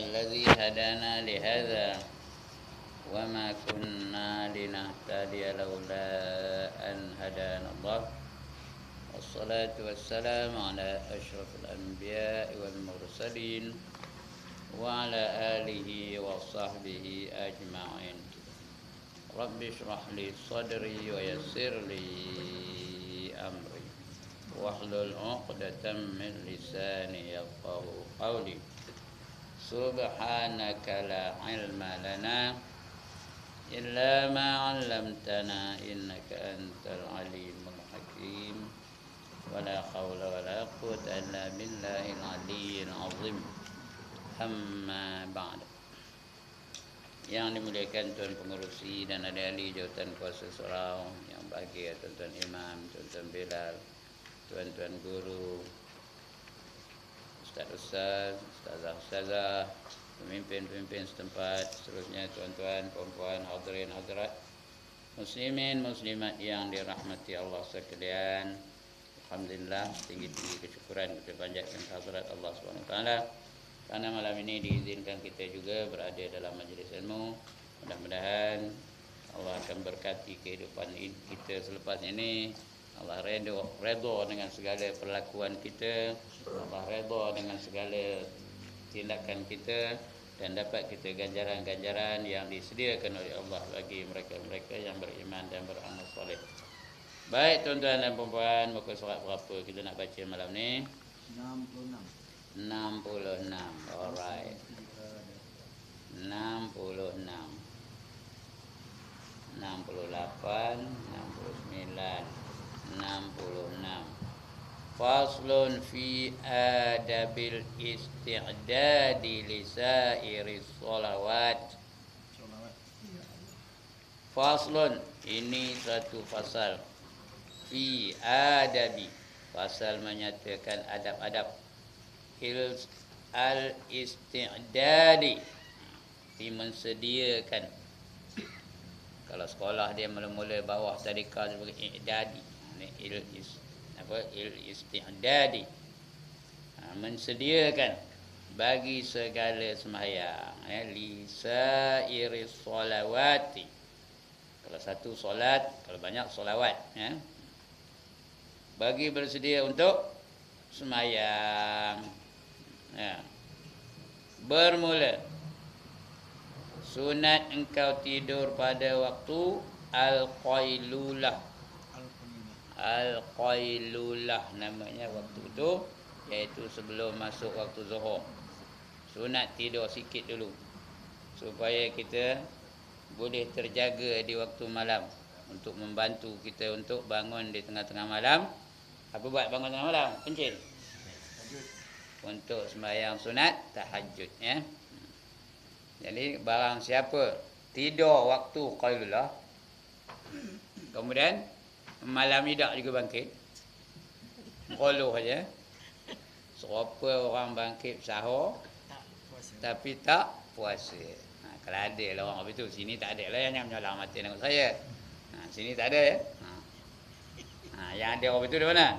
الذي هدانا لهذا وما كنا لنهتدي لولا أن هدانا الله والصلاة والسلام على أشرف الأنبياء والمرسلين وعلى آله وصحبه أجمعين. رب اشرح لي صدري ويسر لي أمري واحلل عقدة من لساني يفقهوا قولي. سبحانك لا علم لنا إلا ما علمتنا إنك أنت العليم الحكيم ولا حول ولا قوة إلا بالله العلي العظيم. Amma ba'd. Yang dimuliakan Tuan Pengerusi dan ahli jawatan kuasa surau, yang bahagia Tuan-Tuan Imam, Tuan-Tuan Bilal, Tuan-Tuan Guru, Ustaz-Ustaz, Ustazah-Ustazah, pemimpin-pemimpin setempat, seterusnya Tuan-Tuan, Puan-Puan, hadirin hadirat, Muslimin, Muslimat yang dirahmati Allah sekalian. Alhamdulillah, tinggi-tinggi kesyukuran kita panjatkan kehadirat Allah SWT. Karena malam ini diizinkan kita juga berada dalam majlis ilmu. Mudah-mudahan Allah akan berkati kehidupan kita selepas ini. Allah redha dengan segala perlakuan kita. Allah redha dengan segala tindakan kita. Dan dapat kita ganjaran-ganjaran yang disediakan oleh Allah bagi mereka-mereka yang beriman dan beramal soleh. Baik tuan-tuan dan puan-puan, muka surat berapa kita nak baca malam ni? 66. Alright. 66, 68, 69, 66. Faslun fi adabil isti'dadi li sairis sholawat. Faslun, ini satu fasal. Fi adabi, fasal menyatakan adab-adab. Al-isti'dadi, mensediakan. Kalau sekolah dia mula-mula bawah tadika sebagai i'dadi. Il-isti'dadi, mensediakan bagi segala sembahyang, li sairis sholawati. Kalau satu solat, kalau banyak solawat, bagi bersedia untuk sembahyang. Bermula, sunat engkau tidur pada waktu al-qailulah. Al-qailulah namanya waktu itu, iaitu sebelum masuk waktu zuhur. Sunat tidur sikit dulu supaya kita boleh terjaga di waktu malam, untuk membantu kita untuk bangun di tengah-tengah malam. Apa buat bangun tengah malam? Kencing. Untuk sembahyang sunat tahajud, Jadi barang siapa tidur waktu qailulah, kemudian malam tidak juga bangkit, qailuh saja. Serupa orang bangkit sahur tapi tak puasa. Kalau ada lah orang begitu, sini tak ada lah yang menyolang mata dengan saya. Sini tak ada, ya. Yang ada orang begitu di mana?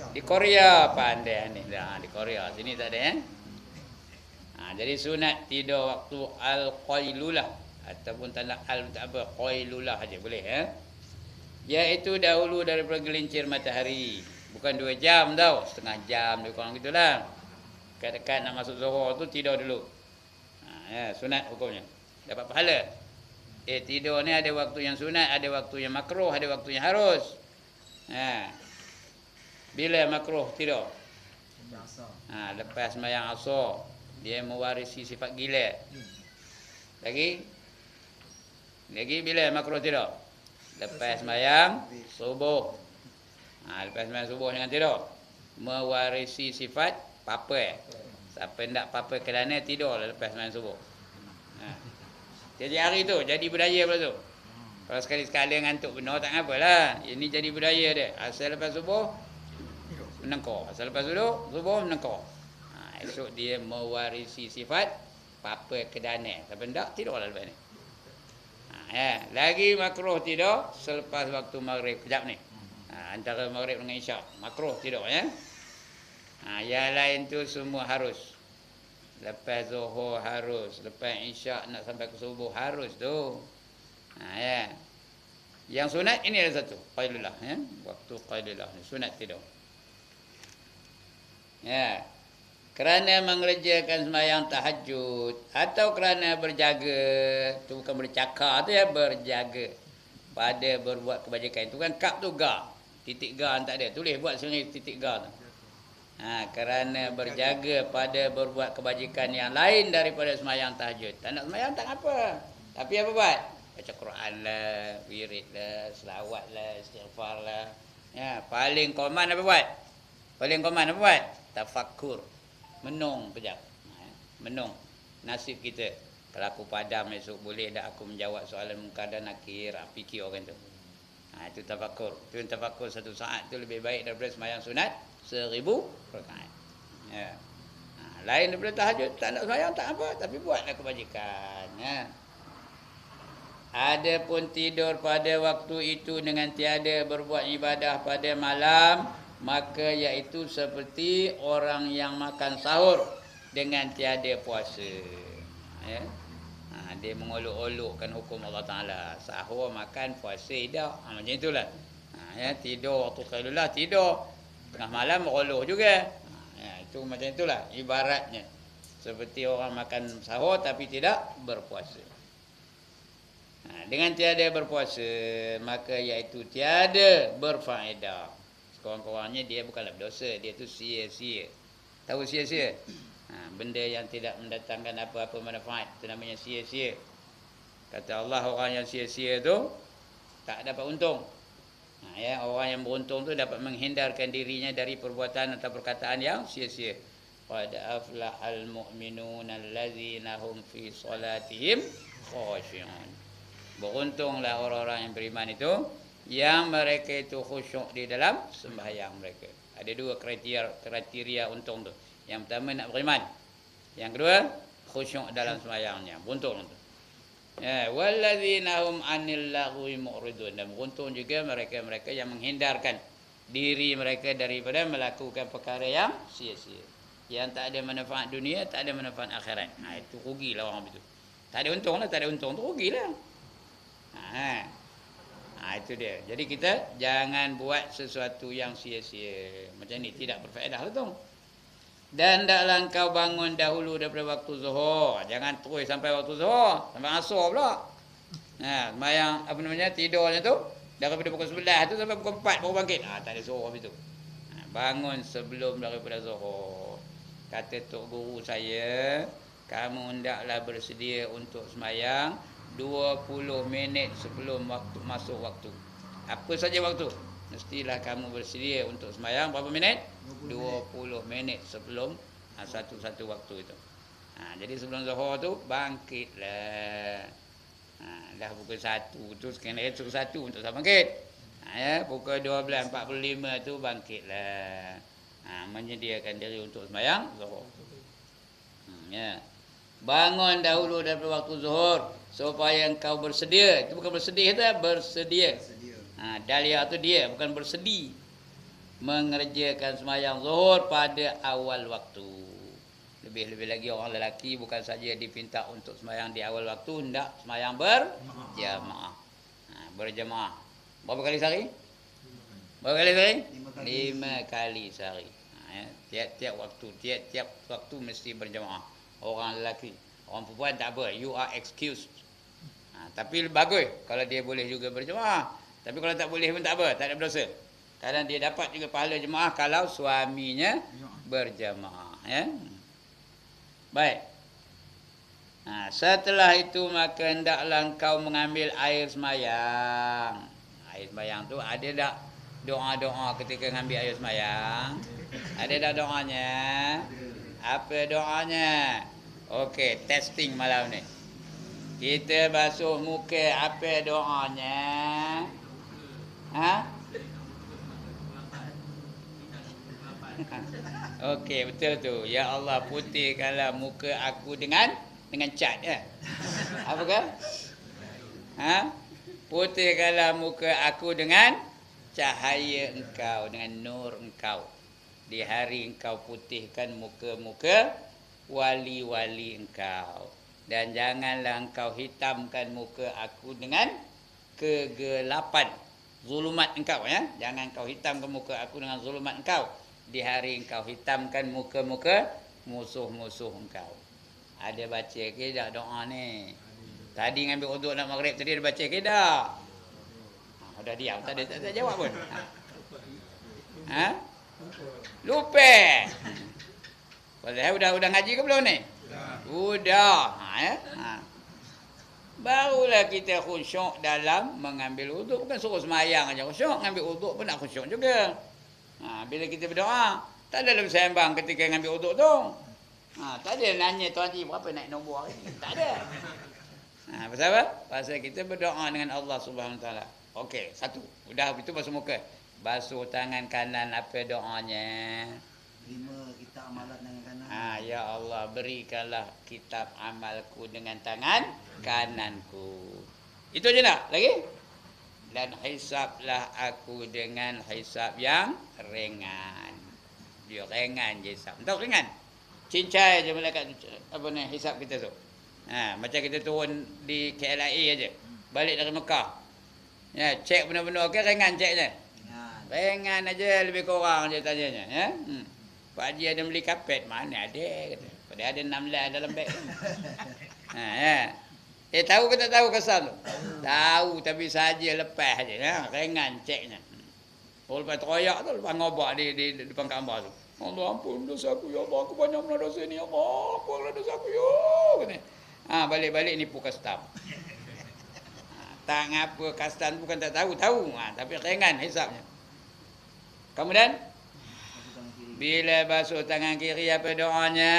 Di Korea, pandai ni. Di Korea, sini tak ada, jadi sunat tidur waktu al-qailulah, ataupun tak nak al tak apa, qailulah aja boleh, iaitu dahulu daripada gelincir matahari. Bukan 2 jam tau, setengah jam lebih kurang gitulah. Dekat-dekat nak masuk zuhur tu tidur dulu. Sunat hukumnya, dapat pahala. Tidur ni ada waktu yang sunat, ada waktu yang makruh, ada waktu yang harus. Bila makruh tidur? Lepas sembahyang asar, dia mewarisi sifat gila. Lagi bila makruh tidur? Lepas sembahyang subuh. Lepas sembahyang subuh jangan tidur. Mewarisi sifat papa. Siapa hendak papa kerana tidur lepas sembahyang subuh. Jadi hari tu jadi budaya pula tu. Kalau sekali-sekali ngantuk benar tak apalah. Ini jadi budaya dia. Asal lepas subuh menengkor. Asal lepas subuh menengkor. Esok dia mewarisi sifat papa kedana. Siapa hendak tidurlah lepas ni. Lagi makruh tidur selepas waktu maghrib kejap ni. Antara maghrib dengan isyak makruh tidur, Yang lain tu semua harus. Lepas Zuhur harus, lepas Isyak nak sampai ke subuh harus tu. Ya. Yang sunat ini ada satu, qailullah ya. Waktu qailullah ni sunat tidur. Ya. Kerana mengerjakan sembahyang tahajud atau kerana berjaga, tu bukan bercakap tu ya, berjaga pada berbuat kebajikan. Itu kan kap tu ga. Titik ga tak ada. Tulis buat sendiri titik ga tu. Kerana berjaga pada berbuat kebajikan yang lain daripada sembahyang tahajud. Tak nak sembahyang tak apa. Tapi apa buat? Baca Quran lah, wirid lah, selawat lah, istighfar lah. Ya, paling common apa buat? Paling common apa buat? Tafakkur. Menung kejap. Menung nasib kita. Kalau aku padam esok boleh tak aku menjawab soalan munkar dan nakir? Fikir orang tu. Itu tafakkur. Itu tafakkur 1 saat tu lebih baik daripada sembahyang sunat 1000 rakaat. Ya. Lain daripada tahajud, tak nak sembahyang tak apa, tapi buatlah kebajikan. Ya. Adapun tidur pada waktu itu dengan tiada berbuat ibadah pada malam, maka iaitu seperti orang yang makan sahur dengan tiada puasa. Ya. Dia mengolok-olokkan hukum Allah Ta'ala. Sahur, makan, puasa, tidak. Macam itulah. Ya, tidur waktu qailullah, tidur. Tengah malam beroloh juga. Ya, itu macam itulah ibaratnya. Seperti orang makan sahur tapi tidak berpuasa. Dengan tiada berpuasa, maka iaitu tiada berfaedah. Sekurang-kurangnya dia bukanlah berdosa, dia tu sia-sia. Tahu sia-sia? Benda yang tidak mendatangkan apa-apa manfaat, itu namanya sia-sia. Kata Allah, orang yang sia-sia tu tak dapat untung. Ya, orang yang beruntung tu dapat menghindarkan dirinya dari perbuatan atau perkataan yang sia-sia. Qad aflahal mu'minuna allazina hum fi salatihim khashi'un. Beruntunglah orang-orang yang beriman itu, yang mereka itu khusyuk di dalam sembahyang mereka. Ada 2 kriteria untung tu. Yang pertama nak beriman. Yang kedua khusyuk dalam sembahyangnya. Beruntung tu. Ya, wallazina hum 'anil lagwi mu'ridun. Dan beruntung juga mereka-mereka yang menghindarkan diri mereka daripada melakukan perkara yang sia-sia. Yang tak ada manfaat dunia, tak ada manfaat akhirat. Itu rugilah orang itu. Tak ada untung lah, tak ada untung tu rugilah. Itu dia. Jadi kita jangan buat sesuatu yang sia-sia. Macam ni tidak berfaedah lah tu. Dan taklah engkau bangun dahulu daripada waktu zuhur. Jangan terus sampai waktu zuhur, sampai asar pula. Sembahyang apa namanya, tidurnya tu daripada pukul 11 tu sampai pukul 4 baru bangkit. Tak ada zuhur habis tu. Bangun sebelum daripada zuhur. Kata tok guru saya, kamu hendaklah bersedia untuk sembahyang 20 minit sebelum waktu masuk waktu. Apa saja waktu, mestilah kamu bersedia untuk sembahyang berapa minit? 20 minit sebelum satu-satu waktu itu. Jadi sebelum zuhur tu bangkitlah. Dah pukul 1 tu sekarang esok 1 untuk saya bangkit. Ya, pukul 12.45 tu bangkitlah. Menyediakan diri untuk sembahyang zuhur. Ya. Bangun dahulu daripada waktu zuhur supaya engkau bersedia. Itu bukan bersedih tu, bersedia. Dahlia tu dia, bukan bersedih. Mengerjakan sembahyang zuhur pada awal waktu. Lebih-lebih lagi orang lelaki bukan saja dipinta untuk sembahyang di awal waktu, hendak sembahyang berjamaah. Berjamaah. Berapa kali sehari? Berapa kali sehari? 5 kali sehari. Tiap-tiap waktu mesti berjamaah. Orang lelaki, orang perempuan tak apa, you are excused. Tapi bagus kalau dia boleh juga berjemaah. Tapi kalau tak boleh pun tak apa, tak ada berdosa. Kadang dia dapat juga pahala jemaah kalau suaminya berjemaah. Ya? Baik. Setelah itu maka hendaklah engkau mengambil air sembahyang. Air sembahyang tu ada tak doa-doa ketika mengambil air sembahyang? Ada tak doanya? Apa doanya? Okey, testing malam ni. Kita basuh muka, apa doanya? Okey, betul tu. Ya Allah, putihkanlah muka aku dengan cat ya. Apa ke? Putihkanlah muka aku dengan cahaya engkau, dengan nur engkau. Di hari engkau putihkan muka-muka wali-wali engkau. Dan janganlah engkau hitamkan muka aku dengan kegelapan, zulumat engkau, ya. Jangan kau hitamkan muka aku dengan zulumat engkau di hari engkau hitamkan muka-muka musuh-musuh engkau. Ada baca ke tak doa ni? Tadi ngambil uduk nak maghrib tadi ada baca ke tak? Dah diam, tak ada jawab pun. Ha? Lupa. Pasal udah ngaji ke belum ni? Udah. Barulah kita khusyuk dalam mengambil uduk. Bukan suruh semayang aja khusyuk, ngambil uduk pun nak khusyuk juga. Bila kita berdoa, tak ada dalam sembang ketika ngambil uduk tu. Tak ada nanya tuan haji berapa naik nombor hari ni. Tak ada. Pasal apa? Pasal kita berdoa dengan Allah Subhanahu Wa Taala. Okey, satu. Udah itu basuh muka. Basuh tangan kanan, apa doanya? Terima kitab amalan dengan kanan. Ya Allah, berikanlah kitab amalku dengan tangan kananku. Itu je nak? Lagi? Dan hisablah aku dengan hisab yang ringan. Dia ringan je hisab. Tahu ringan? Cincai je malaikat apa ni hisab kita tu. Macam kita turun di KLIA aja. Balik dari Mekah. Ya, cek benar-benar okey, ringan ceknya. Ringan aja, lebih kurang je tanyanya, ya. Pak Haji ada beli kapet, mana ada kata. Padahal ada 16 dalam beg. Ya. Tahu ke tak tahu kesan tu? Tahu, tapi saja lepas aja, ya. Ringan ceknya. Lepas teroyak tu, lepas ngobak di depan Kaabah tu. Allah ampun dosa aku, ya Allah, aku banyak benar dosa ni, ya Allah, ampun dosa aku, ya. Balik-balik nipu custom. Tak ngapa custom bukan tak tahu, tapi ringan hisapnya. Kemudian bila basuh tangan kiri apa doanya?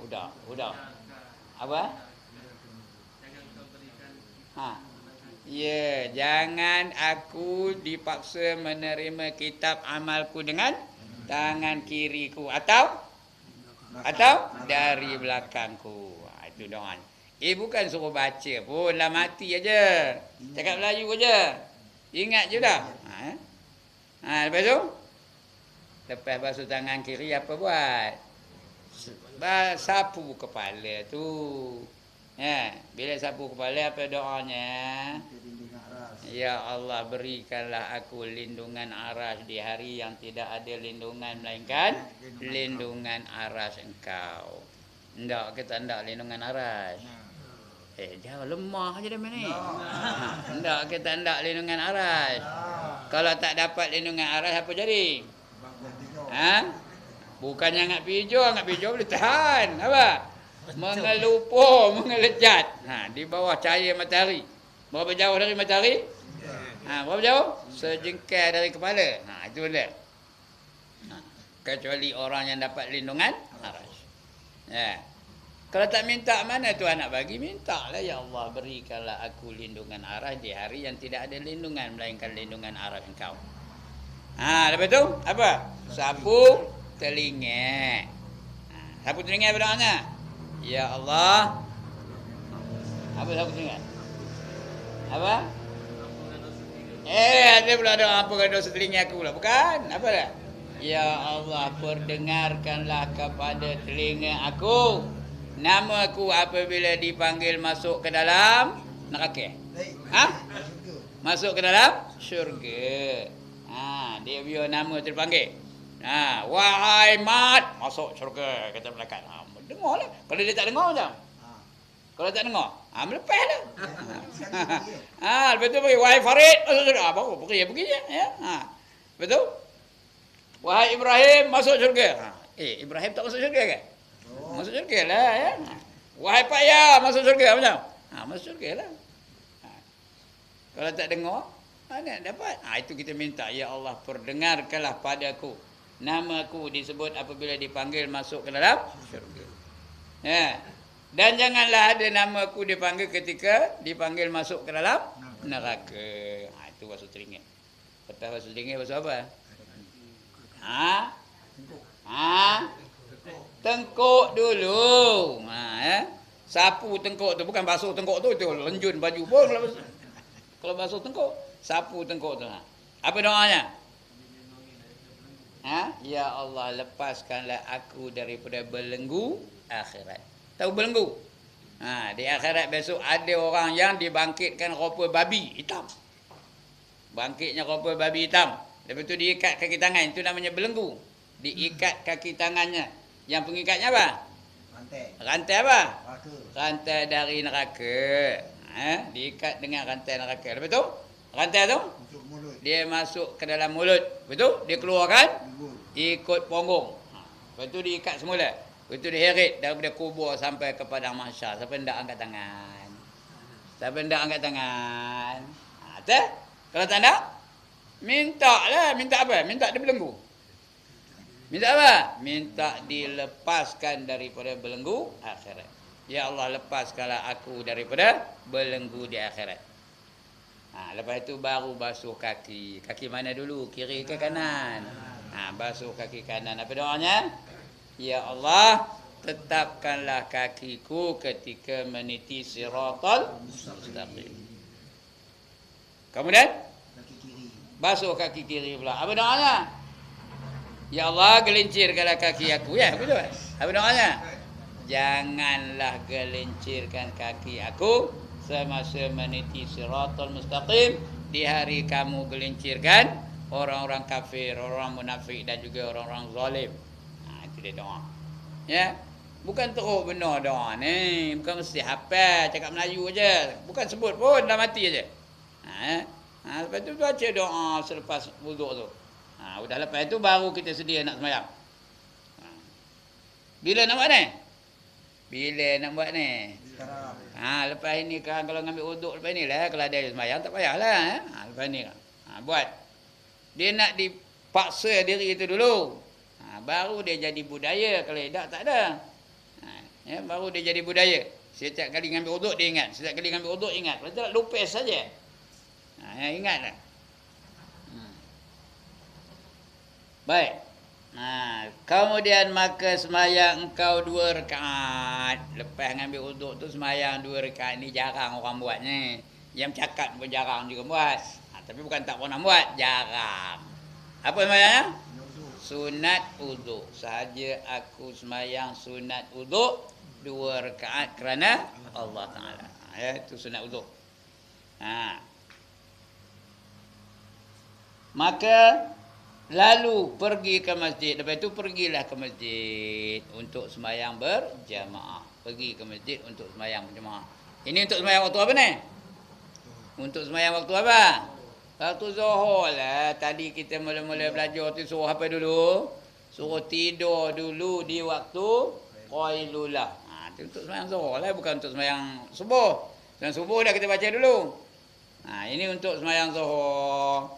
Udah. Apa? Ya, jangan aku dipaksa menerima kitab amalku dengan tangan kiriku atau dari belakangku. Itu doanya. Bukan suruh baca pun, lah mati aja. Cakap Melayu aja. Ingat je dah. Lepas tu? Lepas basuh tangan kiri apa buat? Sapu kepala tu. Ya, bila sapu kepala apa doanya? Ya Allah, berikanlah aku lindungan aras di hari yang tidak ada lindungan melainkan lindungan aras engkau. Enggak, kita enggak lindungan aras. Jangan lemah je dah ni. Enggak, kita enggak lindungan aras. Kalau tak dapat lindungan aras apa jadi? Bukannya angkat pijo boleh tahan. Apa? Mengelupuh, mengelejat. Di bawah cahaya matahari. Berapa jauh dari matahari? Berapa jauh? Sejengkal dari kepala. Itu benda. Kecuali orang yang dapat lindungan aras. Ya. Kalau tak minta, mana Tuhan nak bagi? Mintalah, ya Allah, berikanlah aku lindungan aras di hari yang tidak ada lindungan melainkan lindungan aras engkau. Lepas tu apa? Sapu telinga. Sapu telinga apa doanya? Ya Allah. Apa sapu telinga? Apa? Ada pula doa apa dosa telinga aku pula. Bukan? Apa dah? Ya Allah, perdengarkanlah kepada telinga aku nama aku apabila dipanggil masuk ke dalam neraka. Masuk ke dalam syurga. Dia biar nama terpanggil. Wahai mat, masuk syurga, kata malaikat. Dengarlah. Kalau dia tak dengar macam. Kalau tak dengar, melepas dah. Lepas tu pergi, wahai Farid, masuk syurga. Baru pergi ya. Lepas tu, wahai Ibrahim, masuk syurga. Ibrahim tak masuk syurga ke? Masuk syurga lah, ya. Wahai Pak Ya, masuk syurga macam? Masuk syurga lah. Kalau tak dengar, mana dapat? Itu kita minta, ya Allah, perdengarkanlah padaku namaku disebut apabila dipanggil masuk ke dalam syurga. Ya. Dan janganlah ada namaku dipanggil ketika dipanggil masuk ke dalam neraka. Itu basuh telinga. Lepas basuh telinga, basuh apa? Tengkuk dulu. Sapu tengkuk tu, bukan basuh tengkuk tu, lenjun baju pun kalau basuh tengkuk, sapu tengkuk tu. Apa doanya? Ya Allah, lepaskanlah aku daripada belenggu akhirat. Tahu belenggu? Di akhirat besok ada orang yang dibangkitkan rupa babi hitam. Bangkitnya rupa babi hitam. Lepas tu diikat kaki tangan, itu namanya belenggu. Diikat kaki tangannya. Yang pengikatnya apa? Rantai. Rantai apa? Neraka. Rantai dari neraka. Diikat dengan rantai neraka. Lepas tu, rantai tu Masuk mulut. dia masuk ke dalam mulut. Betul? Dia keluarkan Mulut. ikut punggung. Lepas tu diikat semula. Lepas tu diheret daripada kubur sampai ke padang mahsyar. Siapa hendak angkat tangan? Siapa hendak angkat tangan? Tak? Kalau tak nak, minta lah. Minta apa? Minta dia belenggu. Minta apa? Minta dilepaskan daripada belenggu akhirat. Ya Allah, lepaskanlah aku daripada belenggu di akhirat. Lepas itu baru basuh kaki. Kaki mana dulu? Kiri ke kanan? Basuh kaki kanan. Apa doanya? Ya Allah, tetapkanlah kakiku ketika meniti siratal mustaqim. Kemudian Kaki kiri. basuh kaki kiri pula. Apa doanya? Ya Allah, gelincirkanlah kaki aku. Ya, betul. Apa doanya? Janganlah gelincirkan kaki aku semasa meniti siratal mustaqim. Di hari kamu gelincirkan orang-orang kafir, orang munafik dan juga orang-orang zalim. Itu dia doa. Ya. Bukan teruk benar doa ni. Bukan mesti hafal cakap Melayu aja. Bukan sebut pun dah mati aja. Lepas tu baca doa selepas wuduk tu. Udah lepas itu baru kita sedia nak sembahyang. Bila nak buat ni? Bila nak buat ni? Sekarang. Lepas ini kan kalau ngambil wuduk lepas ni lah. Kalau ada sembahyang tak payahlah. Lepas ni kan. Buat. Dia nak dipaksa diri itu dulu. Baru dia jadi budaya. Kalau tak ada. Baru dia jadi budaya. Setiap kali ngambil wuduk dia ingat. Setiap kali ngambil wuduk ingat. Kalau tak lupis saja. Ingatlah. Baik. Kemudian maka semayang engkau 2 rakaat. Lepas ngambil wuduk tu semayang 2 rakaat. Ni jarang orang buat ni. Yang cakap pun jarang juga buat. Tapi bukan tak pernah buat. Jarang. Apa semayangnya? Sunat wuduk. Sahaja aku semayang sunat wuduk 2 rakaat kerana Allah Ta'ala. Itu sunat wuduk. Maka lalu pergi ke masjid. Lepas itu pergilah ke masjid untuk sembahyang berjamaah. Pergi ke masjid untuk sembahyang berjamaah. Ini untuk sembahyang waktu apa ni? Untuk sembahyang waktu apa? Waktu zuhur lah. Tadi kita mula-mula belajar tu suruh apa dulu? Suruh tidur dulu di waktu qailulah. Itu untuk sembahyang zuhur lah. Bukan untuk sembahyang subuh. Sembahyang subuh dah kita baca dulu. Ini untuk sembahyang zuhur.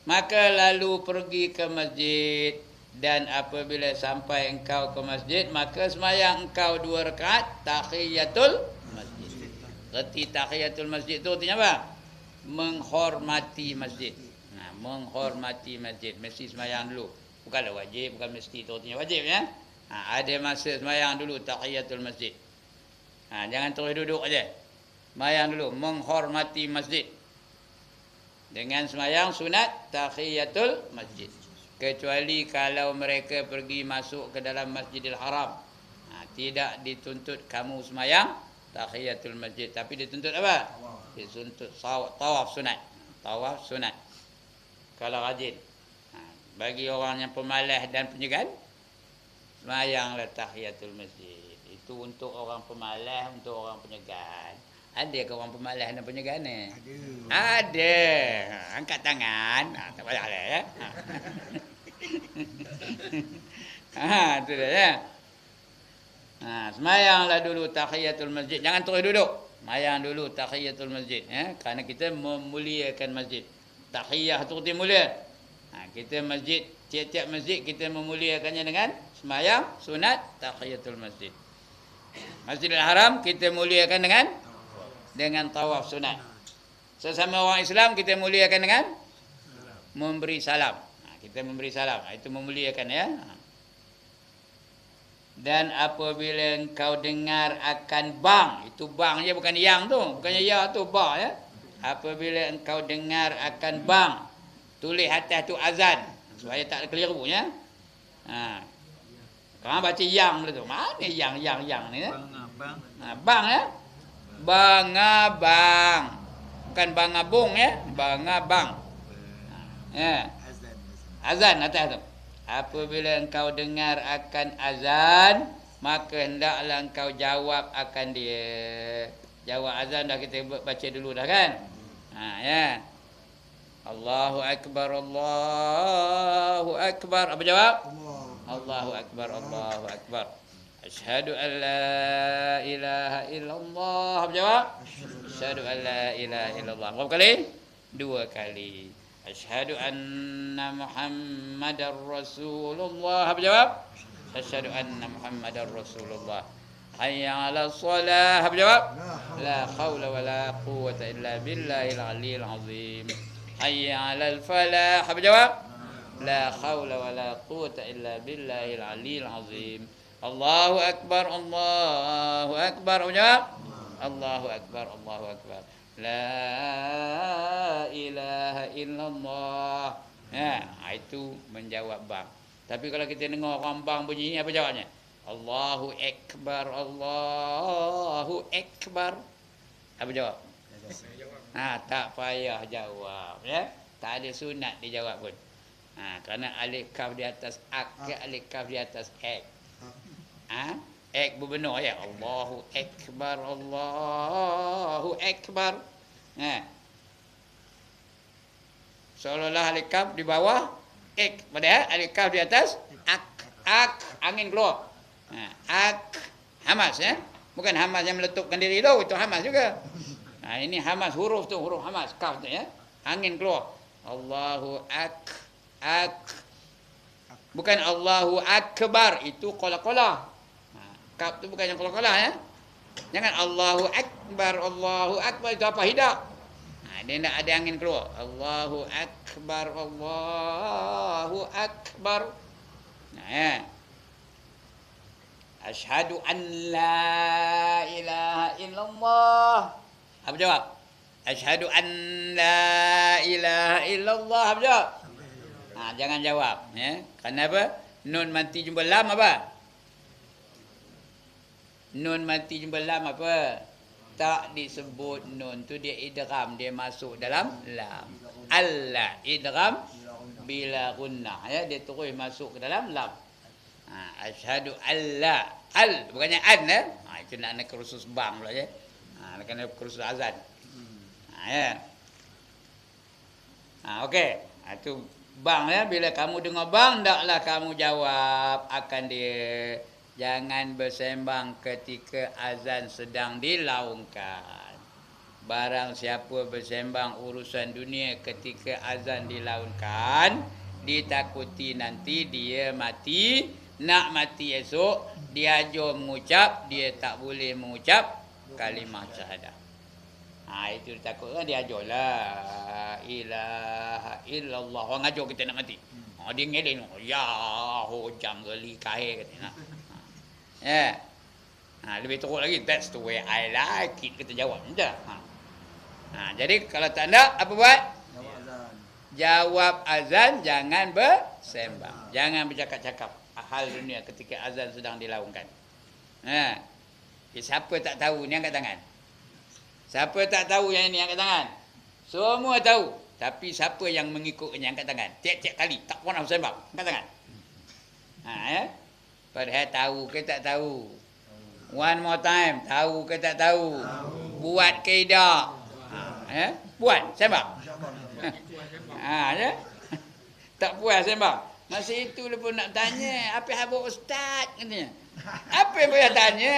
Maka lalu pergi ke masjid. Dan apabila sampai engkau ke masjid, maka sembahyang engkau 2 rakaat tahiyatul masjid. Erti tahiyatul masjid tu artinya apa? Menghormati masjid. Menghormati masjid. Mesti sembahyang dulu. Bukanlah wajib, bukan mesti tu artinya wajib ya. Ada masa sembahyang dulu tahiyatul masjid. Jangan terus duduk aja. Sembahyang dulu menghormati masjid. Dengan sembahyang sunat tahiyatul masjid. Kecuali kalau mereka pergi masuk ke dalam Masjidil Haram. Tidak dituntut kamu sembahyang tahiyatul masjid. Tapi dituntut apa? Dituntut tawaf sunat. Tawaf sunat. Kalau rajin. Bagi orang yang pemalas dan penyegan, sembahyanglah tahiyatul masjid. Itu untuk orang pemalas, untuk orang penyegan. Ada ke orang pemalas dan penyegan ni? Ada. Angkat tangan. Tak payahlah ya. Itu dah ya. Semayanglah dulu tahiyatul masjid. Jangan terus duduk. Semayang dulu tahiyatul masjid. Kerana kita memuliakan masjid. Tahiyah tu kita mulia. Kita masjid, tiap-tiap masjid kita memuliakannya dengan semayang sunat tahiyatul masjid. Masjidil Haram kita muliakan dengan tawaf sunat. Sesama orang Islam kita muliakan dengan memberi salam. Kita memberi salam. Itu memuliakan ya. Dan apabila engkau dengar akan bang, itu bang je bukan yang tu, bukannya ya tu bang ya. Apabila engkau dengar akan bang, Tulis atas tu azan supaya tak keliru ya. Ha. Kau baca yang tu. Mana yang ni ya? Bang ya. Bang. Bukan bangabung ya, bangabang. Ya. Azan atas tu. Apabila engkau dengar akan azan, maka hendaklah engkau jawab akan dia. Jawab azan dah kita baca dulu dah kan? Ya. Allahu akbar, Allahu akbar. Apa jawab? Allahu akbar, Allahu akbar. Asyhadu an la ilaha illallah. Apa jawab? Asyhadu an la ilaha illallah. Berapa kali? 2 kali. Asyhadu anna Muhammadar Rasulullah. Apa jawab? Asyhadu anna Muhammadar Rasulullah. Hayya 'ala shalah. Apa jawab? La haula wala quwwata illa billahil aliyil azim. Hayya 'alal falah. Apa jawab? La haula wala quwwata illa billahil aliyil azim. Allahu akbar, Allahu akbar. Apa jawab? Allahu akbar, Allahu akbar. La ilaha illallah. Itu menjawab bang. Tapi kalau kita dengar orang bang bunyi, apa jawabnya? Allahu akbar, Allahu akbar. Apa jawab? Tak payah jawab ya. Tak ada sunat dijawab pun. Kerana alif kaf di atas ak, alif kaf di atas ek. Ek berbenar ya. Allahu akbar, Allahu akbar. Seolah-olah alif kaf di bawah, ek. Padahal alif kaf di atas ak, angin keluar. Ak, hamas ya. Bukan hamas yang meletupkan diri tu, itu hamas juga. Ini hamas, huruf tu, huruf hamas, kaf tu ya. Angin keluar. Allahu ak. Bukan Allahu akbar, itu qala-qala. Kaf tu bukan yang qala-qala ya. Jangan Allahu akbar, Allahu akbar, itu apa? Hidak. Dia nak ada angin keluar. Allahu akbar, Allahu akbar. Ya. Asyhadu an la ilaha illallah. Apa jawab? Asyhadu an la ilaha illallah. Apa jawab? Jangan jawab ya. Kenapa? Nun mati jumpa lam apa? Nun mati jumpa lam apa? Tak disebut nun tu, dia idgham, dia masuk dalam lam. Allah idgham bila gunnah ya, dia terus masuk ke dalam lam. Asyhadu alla, al bukannya an ya. Itu nak kursus bang pula ya. Kena kursus azan. Ya. Okey. Itu bang ya, bila kamu dengar bang, hendaklah kamu jawab akan dia. Jangan bersembang ketika azan sedang dilaungkan. Barang siapa bersembang urusan dunia ketika azan dilaungkan, ditakuti nanti dia mati, nak mati esok, dia ajar mengucap, dia tak boleh mengucap kalimah syahadah. Itu ditakutkan, dia ajar la ilaha illallah. Orang ajar kita nak mati. Dia ngeleng, ya hojam geli kahir kata nak. Ya. Lebih teruk lagi, that's the way I like it, kita jawab je. Jadi kalau tak nak, apa buat? Jawab azan, jangan bersembang. Jangan bercakap-cakap hal dunia ketika azan sedang dilaungkan. Siapa tak tahu ni angkat tangan? Siapa tak tahu yang ini angkat tangan? Semua tahu. Tapi siapa yang mengikutnya angkat tangan? Tiap-tiap kali tak pernah bersembang, angkat tangan. Ya. Padahal tahu ke tak tahu? One more time, tahu ke tak tahu? Buat ke tidak? Buat, sembang. Ya. Tak puas sembang. Masa itu lepas nak tanya, apa habuk ustaz katanya. Apa yang boleh tanya?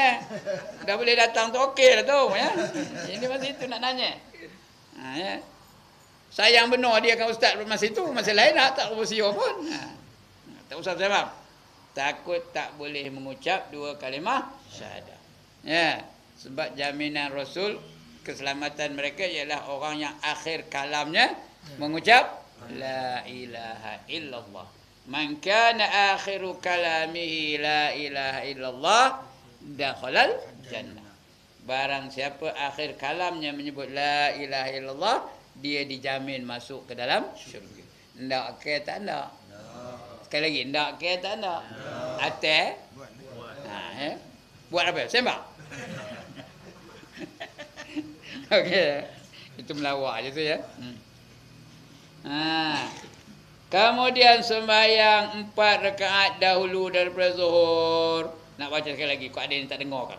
Dah boleh datang tu okey lah tu ya. Ini masa itu nak tanya. Ya. Sayang benar dia kan ustaz masa itu, masa lain tak bersiar pun. Tak usah sembang. Takut tak boleh mengucap 2 kalimah syahadah. Ya, sebab jaminan Rasul keselamatan mereka ialah orang yang akhir kalamnya mengucap la ilaha illallah. Man kana akhiru kalamihi la ilaha illallah dakhalal jannah. Barang siapa akhir kalamnya menyebut la ilaha illallah, dia dijamin masuk ke dalam syurga. Ndak ke tak ndak? Ndak. Sekali lagi, ndak ke tak ndak? Atas? Buat. Ya. Buat apa? Sembang. Okey. Itu melawak je tu ya. Kemudian sembahyang 4 rakaat dahulu daripada zuhur. Nak baca sekali lagi, kau ada yang tak dengar kan?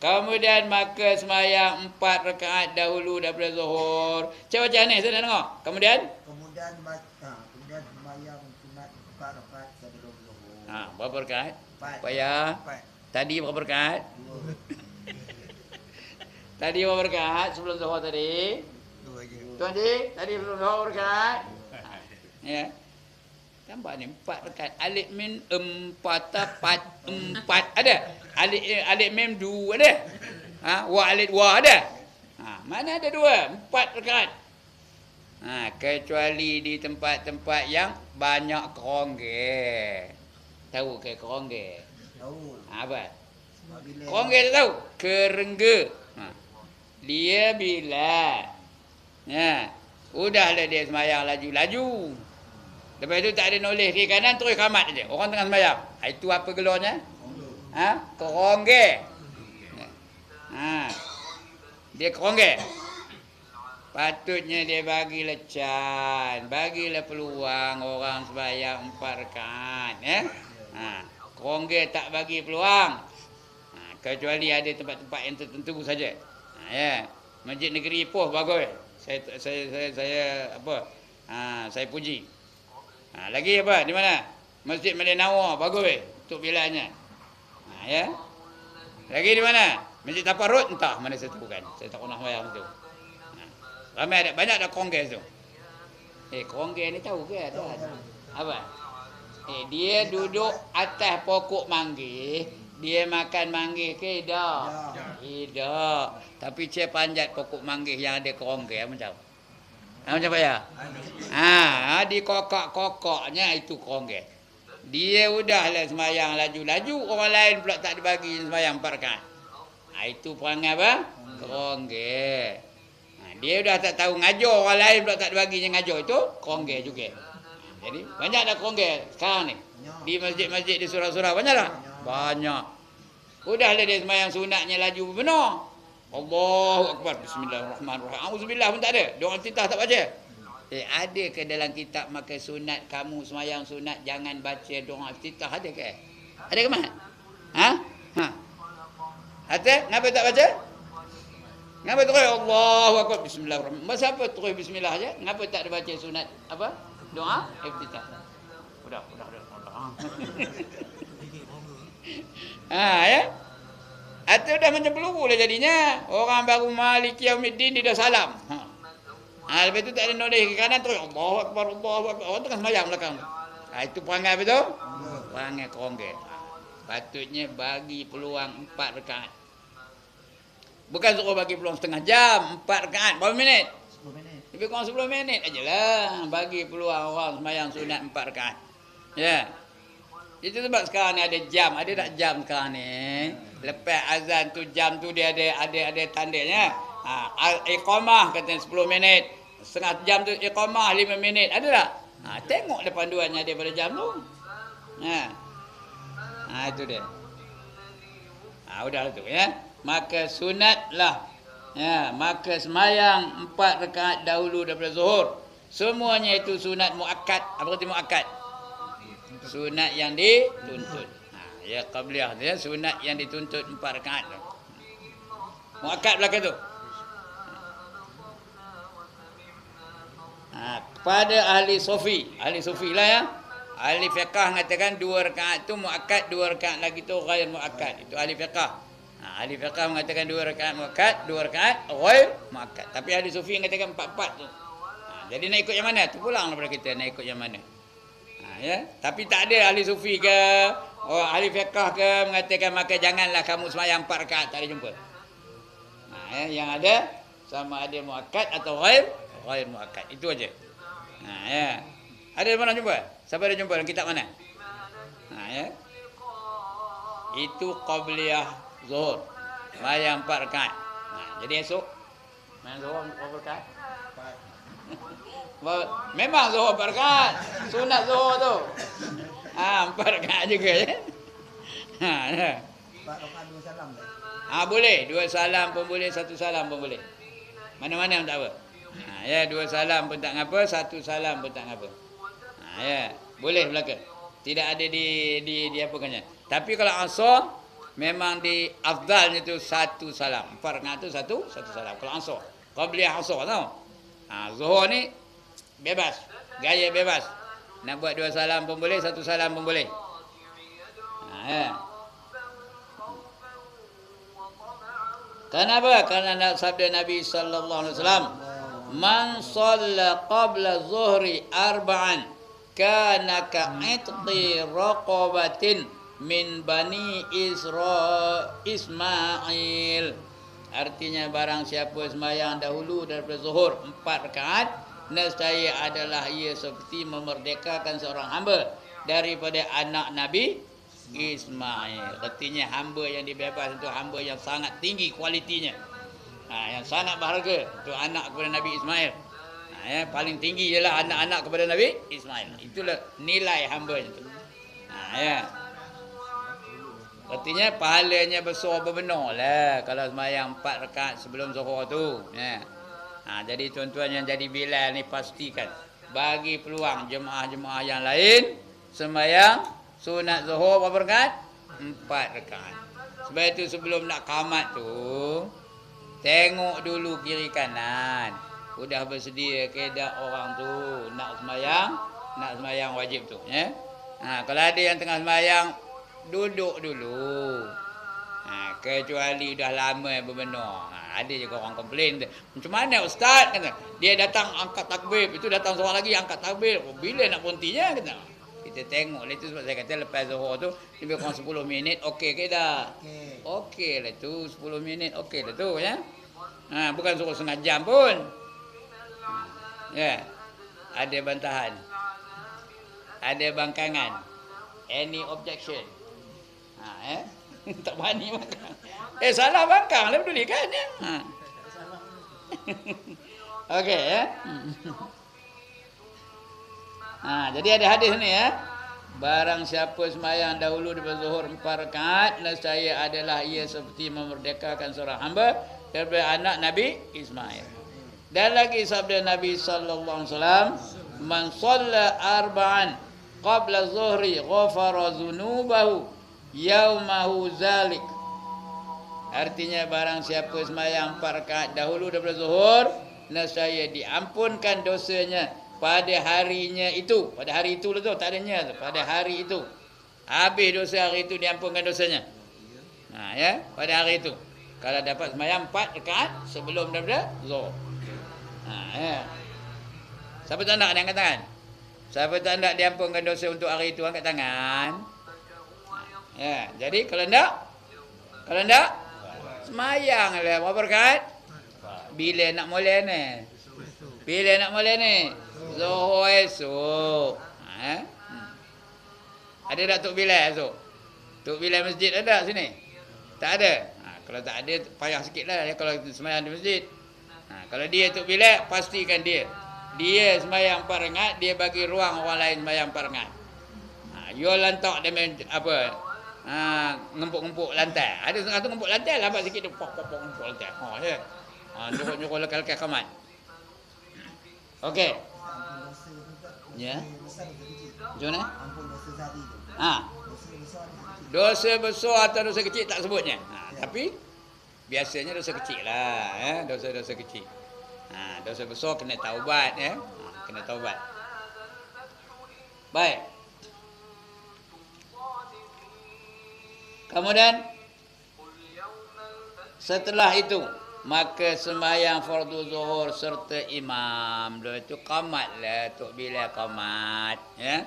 Kemudian maka sembahyang 4 rakaat dahulu daripada zuhur. Cik baca ni, saya dah dengar. Kemudian Kemudian sembahyang sunat 4 rakaat sebelum zuhur. Berapa rakaat? 4. Payah. 4. Tadi berapa rakaat? 2. Tadi berapa rakaat sebelum zuhur tadi? 2 je. Tuan Haji, tadi sebelum zuhur rakaat? Ya. Nampak ni 4 rakaat. Alif mim 4 ada. Alif mim 2 ada. Wa alif wa ada. Mana ada 2? 4 rakaat. Kecuali di tempat-tempat yang banyak kerongge. Tahu ke kerongge? Tahu. Apa? Bila Kerongge tak tahu? Kerengga. Dia bila udahlah dia sembahyang laju-laju. Lepas tu tak ada noleh kiri kanan, terus kamat aja. Orang tengah sembahyang. Itu apa gelarnya? Kerongge. Dia kerongge. Patutnya dia bagi lecan, bagilah peluang orang sembahyang 4 rakaat, ya. Kerongge tak bagi peluang. Kecuali ada tempat-tempat yang tertentu saja. Ya. Masjid Negeri Ipoh bagus. Saya apa? Saya puji. Lagi apa? Di mana? Masjid Malay Nawar bagus untuk bilanya. Ya. Lagi di mana? Masjid Taparut entah mana saya tahu kan. Saya tak pernah sembahyang tu. Ramai ada banyak dah kongres tu. Kongres ni tahu ke ada? Apa? Dia duduk atas pokok manggis, dia makan manggis ke tak? Tidak. Tapi cik panjat pokok manggis yang ada kongres macam. Macam apa ya? Di kokok-kokoknya itu kongres. Dia udahlah sembahyang laju-laju, orang lain pula tak dibagi sembahyang 4 rakaat. Itu perangai apa? Kongres. Dia dah tak tahu ngajar, orang lain pula tak dibaginya ngajar, itu kerongge juga. Jadi banyak dah kerongge sekarang ni. Di masjid-masjid di surau-surau banyak tak? Banyak. Udahlah dia sembahyang sunatnya laju benar. Allahu Akbar, bismillahirrahmanirrahim. Auzubillah pun tak ada. Doa titah tak baca. Ada ke dalam kitab makan sunat kamu sembahyang sunat jangan baca doa titah, ada ke? Ada ke Mat? Ada? Kenapa tak baca? Ngapa terus Allahu Akbar bismillahirrahmanirrahim? Masa apa terus bismillah aja? Ngapa tak dibaca sunat apa? Doa iftitah. Udah. Ya. Atau dah macam peluru lah jadinya. Orang baru Maliki Yaumiddin dia dah salam. Lepas tu tak ada noleh ke kanan terus Allahu Akbar. Orang tengah sembahyang belakang. Itu perangai apa tu? Perangai kerongge. Patutnya bagi peluang 4 rakaat. Bukan suruh bagi peluang setengah jam, 4 rakaat. Berapa minit? 10 minit. Lebih kurang 10 minit ajalah. Bagi peluang orang sembahyang sunat 4 rakaat. Ya. Itu sebab sekarang ni ada jam. Ada tak jam sekarang ni? Lepas azan tu jam tu dia ada tandanya. Iqamah katanya 10 minit. Setengah jam tu iqamah 5 minit. Ada tak? Tengok depan panduannya dia pada jam tu. Itu dia. Udahlah tu ya. Maka sunatlah maka sembahyang 4 rakaat dahulu daripada zuhur. Semuanya itu sunat muakkad. Apa arti muakkad? Sunat yang dituntut. Ya qabliyah dia sunat yang dituntut 4 rakaat. Muakkad belaka tu. Kepada ahli sufi lah ya. Ahli fiqh mengatakan 2 rakaat tu muakkad, 2 rakaat lagi tu ghair muakkad. Itu ahli fiqh. Ahli fiqh mengatakan 2 rakaat muakkad, 2 rakaat ghair muakkad. Tapi ahli sufi mengatakan 4-4 tu. Jadi nak ikut yang mana? Tu pulang daripada kita nak ikut yang mana. Ya. Tapi tak ada ahli sufi ke ahli fiqh ke mengatakan maka janganlah kamu sembahyang 4 rakaat, tak ada jumpa. Yang ada sama ada muakkad atau ghair muakkad. Itu aja. Ya. Ada mana jumpa? Siapa ada jumpa dalam kitab mana? Ya. Itu qabliyah zuhur. Sembahyang 4 rakaat. Jadi esok main zuhur berapa rakaat? 4. Memang zuhur 4 rakaat. Sunat zuhur tu. 4 rakaat juga ya. Ya. 4 rakaat 2 salam dah. Boleh. 2 salam pun boleh, 1 salam pun boleh. Mana-mana pun tak apa. Ya, 2 salam pun tak ngapa, 1 salam pun tak ngapa. Ya, boleh belaka. Tidak ada di apakannya. Tapi kalau asar memang di afdalnya tu 1 salam. 4 rakaat tu 1 salam. Kalau asar. Qabliyah asar tau. Zuhur ni bebas. Gaya bebas. Nak buat 2 salam pun boleh, 1 salam pun boleh. Ya. Kenapa? Karena sabda Nabi sallallahu alaihi wasallam, "Man shalla qabla zuhri arba'an kana ka'itqi raqabatin min bani Ismail." Artinya barang siapa sembahyang dahulu daripada zuhur 4 rakaat, nescaya adalah ia seperti memerdekakan seorang hamba daripada anak Nabi Ismail. Artinya hamba yang dibebas itu hamba yang sangat tinggi kualitinya. Yang sangat berharga untuk anak kepada Nabi Ismail. Paling tinggi ialah anak-anak kepada Nabi Ismail. Itulah nilai hamba itu. Ya. Artinya pahalanya besar berbenar lah kalau sembahyang 4 rakaat sebelum zuhur tu. Ya. Jadi tuan-tuan yang jadi Bilal ni pastikan bagi peluang jemaah-jemaah yang lain sembahyang sunat zuhur berapa rakaat? 4 rakaat. Sebab itu sebelum nak qamat tu tengok dulu kiri kanan. Sudah bersedia ke dak orang tu nak sembahyang wajib tu, ya. Kalau ada yang tengah sembahyang duduk dulu. Kecuali dah lama berbenar. Ada juga orang komplain, macam mana ustaz kata. Dia datang angkat takbir, itu datang seorang lagi angkat takbir. Bila nak berhentinya kata. Kita tengok lah, itu sebab saya kata lepas zuhur tu lebih kurang 10 minit okey ke dah? Okey lah tu 10 minit okey lah tu, ya. Bukan suruh setengah jam pun. Ya. Ada bantahan. Ada bangkangan. Any objection? Tak berani bangkang. Salah bangkang lah peduli kan, ya. Okey, ya. Jadi ada hadis ni, ya. Barang siapa sembahyang dahulu daripada zuhur 4 rakaat, nescaya adalah ia seperti memerdekakan seorang hamba daripada anak Nabi Ismail. Dan lagi sabda Nabi sallallahu alaihi wasallam, "Man shalla arba'an qabla zuhri ghafara dzunubahu yaumahu zalik." Artinya barang siapa sembahyang 4 rakaat dahulu daripada zuhur, nescaya diampunkan dosanya pada harinya itu. Pada hari itu lah tu, tak adanya tu. Pada hari itu. Habis dosa hari itu diampunkan dosanya. Ya, pada hari itu. Kalau dapat sembahyang 4 rakaat sebelum daripada zuhur. Ya. Siapa tak nak dia angkat tangan? Siapa tak nak diampunkan dosa untuk hari itu angkat tangan? Ya, jadi kalau enggak sembahyang lah berapa rakaat? Bila nak mula ni? Zuhur esok. Ada tak Tok Bilal esok? Tok Bilal masjid ada sini? Tak ada. Kalau tak ada payah sikit lah kalau sembahyang di masjid. Kalau dia Tok Bilal, pastikan dia sembahyang 4 rakaat, dia bagi ruang orang lain sembahyang 4 rakaat. You lantak dia main apa? Ngempuk-ngempuk lantai. Ada setengah tu ngempuk lantai, lambat sikit dia pok ngempuk lantai. Ya. Nyuruh lekal-lekal kamat. Okey. Ya. Macam mana? Dosa besar atau dosa kecil tak sebutnya. Tapi biasanya dosa kecil lah, dosa-dosa kecil. Dosa besar kena taubat, kena taubat. Baik. Kemudian setelah itu maka sembahyang fardu zuhur serta imam. Itu qamat lah, Tok Bilal qamat, ya.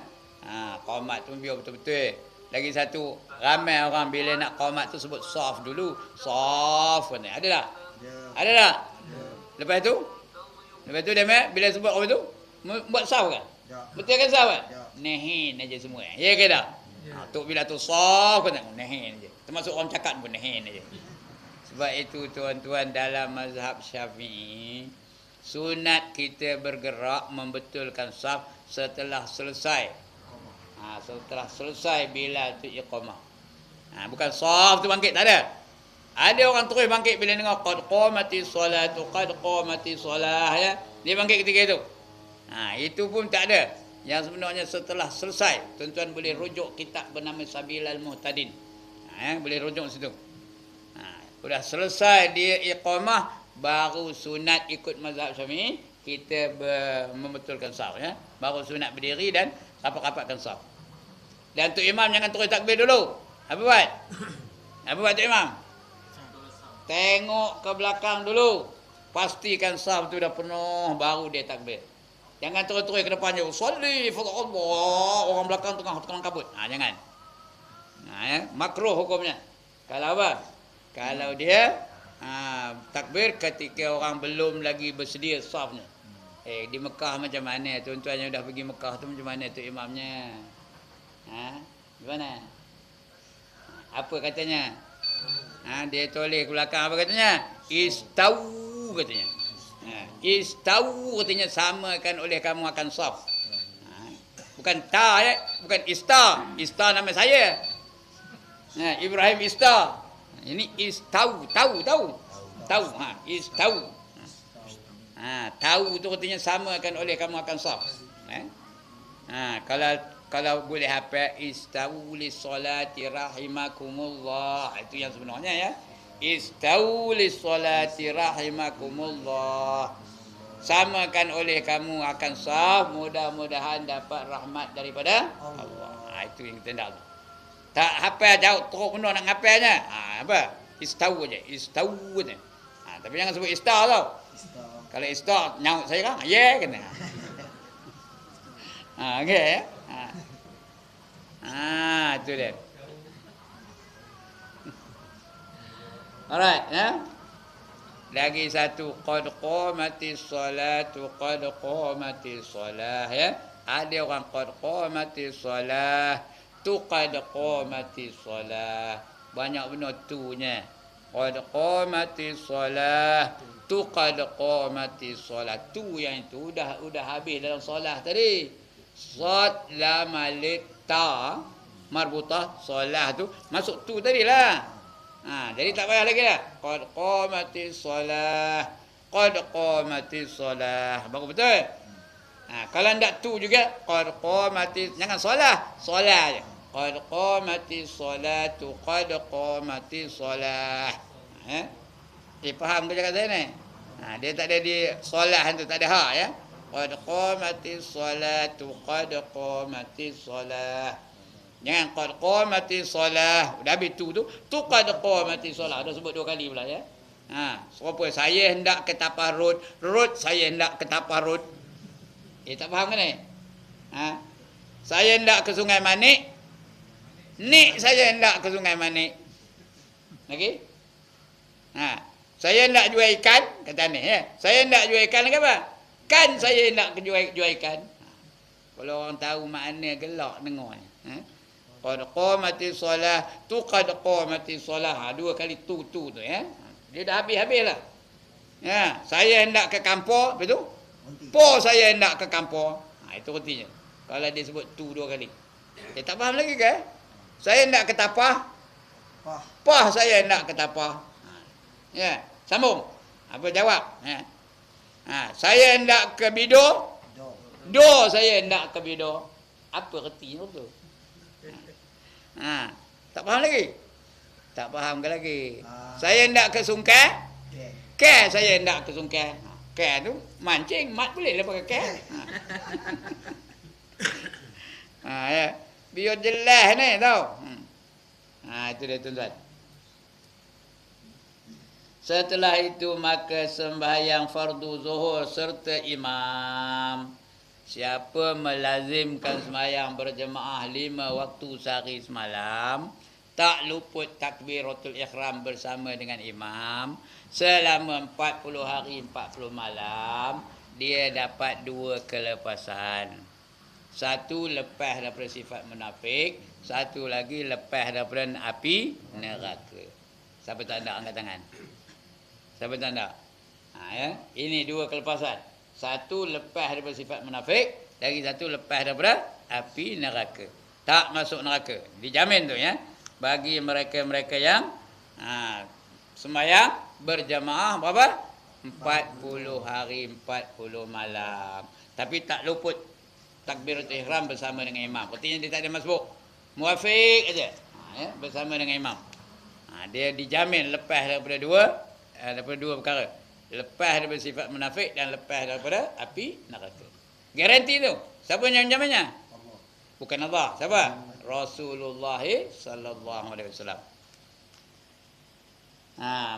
Qamat tu biar betul-betul. Lagi satu, ramai orang bila nak qamat tu sebut saf dulu. Saf ni. Ada tak? Ada tak? Lepas tu dia bila sebut apa tu? Buat saf kan? Betul kan saf kan? Nehin aja semua. Ya ke tak? Tok Bilal tu saf kan? Nehin aja. Termasuk orang cakap pun nehin aja. Sebab itu tuan-tuan dalam mazhab Syafi'i, Sunat kita bergerak membetulkan saf setelah selesai. Setelah selesai bila tu iqamah. Bukan saf tu bangkit, tak ada. Ada orang terus bangkit bila dengar qad qamatis solatu, qad qamatis solah, ya. Dia bangkit ketika itu. Itu pun tak ada. Yang sebenarnya setelah selesai, tuan-tuan boleh rujuk kitab bernama Sabilal Muhtadin. Boleh rujuk situ. Sudah selesai dia iqamah, baru sunat ikut mazhab Syafi'i kita membetulkan saf, ya. Baru sunat berdiri dan rapat-rapatkan saf. Dan tu imam jangan terus takbir dulu. Apa buat? Apa buat tu imam? Tengok ke belakang dulu. Pastikan saf tu dah penuh, baru dia takbir. Jangan terus-terus ke depan je. Salli fa Allah. Orang belakang tengah kabut. Jangan. Ya, makruh hukumnya. Kalau apa? Kalau dia takbir ketika orang belum lagi bersedia safnya. Di Mekah macam mana? Tuan-tuan yang dah pergi Mekah tu macam mana tu imamnya? Gimana? Apa katanya? Dia tulis ke belakang apa katanya? Istau katanya. Istau katanya, samakan oleh kamu akan saf. Bukan ta, ya? Bukan ista. Ista nama saya. Ibrahim Ista. Ini istau, tahu. Istau. Tahu tu katanya samakan oleh kamu akan saf. Kalau boleh hafal istau lis solati rahimakumullah, itu yang sebenarnya, ya. Istau lis solati rahimakumullah, samakan oleh kamu akan saf, mudah-mudahan dapat rahmat daripada Allah. Itu yang kita nak. Tak hafal jauh teruk benar nak hafalnya. Apa? Istau aja, istau aja. Tapi jangan sebut ista tau. Kalau ista nyaut saya kan, kena. Okey, ya. Itu dia. Alright, ya. Lagi satu, qad qamatis salatu, qad qamatis salah, ya. Ada orang qad qamatis salah, tu qad qamatis salah. Banyak benar tu-nya. Qad qamatis salah, tu qad qamatis salah. Tu yang itu dah habis dalam solah tadi. Sad lam alif ta marbutah solah tu masuk tu tadilah. Jadi tak payah lagi dah. Qad qamatis solah, qad qamatis solah. Baru betul. Kalau ndak tu juga qad qamatis, jangan solah je. Qad qamatis solatu, qad qamatis solah. Faham ke cakap saya ni? Dia tak ada di solah tu, tak ada ha, ya. Qad qamatis solatu, qad qamatis solah. Jangan qad qamatis solah. Dah habis tu qad qamatis solah. Dah sebut 2 kali pula, ya. Serupa saya hendak ke taparut, saya hendak ke taparut. Tak faham ke ni? Saya hendak ke Sungai Manik, saya hendak ke Sungai Manik. Okey? Saya hendak jual ikan, kata ni, ya. Saya hendak jual ikan ke apa? Kan saya hendak ke jual ikan. Kalau orang tahu makna gelak dengar ni. Qad qamatis solah, tu qad qamatis solah. 2 kali tu, ya. Dia dah habis lah. Ya, saya hendak ke kampung, apa tu? Po saya hendak ke kampung. Itu artinya. Kalau dia sebut tu 2 kali. Dia tak faham lagi ke? Saya hendak ke tapah. Pah saya hendak ke tapah. Ya, sambung. Apa jawab? Saya hendak ke bido. Do saya hendak ke bido. Apa artinya tu? Tak faham lagi? Tak faham ke lagi? Saya hendak ke sungai. Ke saya hendak ke sungai. Ke tu mancing, mat boleh lah pakai ke. Ya. Biar jelas ni tau. Itu dia tuan-tuan. Setelah itu maka sembahyang fardu zuhur serta imam. Siapa melazimkan sembahyang berjemaah 5 waktu sehari semalam, tak luput takbiratul ihram bersama dengan imam selama 40 hari 40 malam, dia dapat 2 kelepasan. Satu lepas daripada sifat munafik, satu lagi lepas daripada api neraka. Siapa tak nak angkat tangan? Siapa tak nak? Ya. Ini dua kelepasan. Satu lepas daripada sifat munafik, lagi satu lepas daripada api neraka. Tak masuk neraka. Dijamin tu ya. Bagi mereka-mereka yang sembahyang berjamaah berapa? 40 hari 40 malam. Tapi tak luput takbiratul ihram bersama dengan imam. Artinya dia tak ada masbuk. Muafiq aja. Ya, bersama dengan imam. Dia dijamin lepas daripada dua perkara. Lepas daripada sifat munafik dan lepas daripada api neraka. Garanti tu. Siapa yang jaminnya? Allah. Bukan Allah. Siapa? Rasulullah sallallahu alaihi wasallam.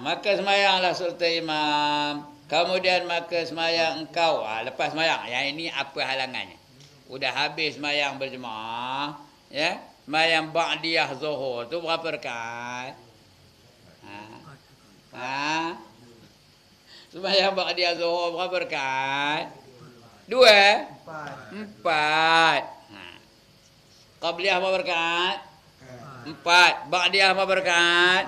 Maka semayanglah serta imam. Kemudian maka semayang engkau. Lepas semayang. Yang ini apa halangannya? Udah habis semayang berjemaah. Ya. Semayang ba'diyah zuhur. Tu berapa rakaat? Semayang ba'diyah zuhur berapa rakaat? 2? 4. Qabliyah berapa rakaat? 4. Ba'diyah berapa rakaat?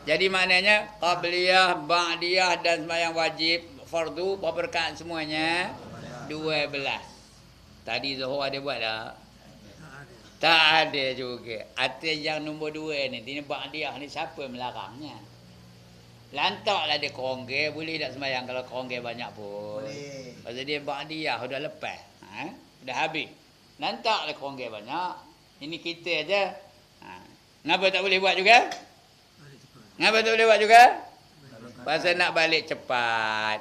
Jadi maknanya qabliyah, ba'diyah dan sembahyang wajib fardu berapa rakaat semuanya? 12. Tadi Zuhur ada buat tak? Tak ada juga. Atas yang nombor 2 ni, ini ba'diyah ni siapa melarangnya? Lantaklah dia kerongge, boleh tak sembahyang kalau kerongge banyak pun? Boleh. Pasal dia ba'diyah dah lepas. Dah habis. Lantaklah kerongge banyak. Ini kita aja. Kenapa tak boleh buat juga? Kenapa tak boleh buat juga? Pasal nak balik cepat.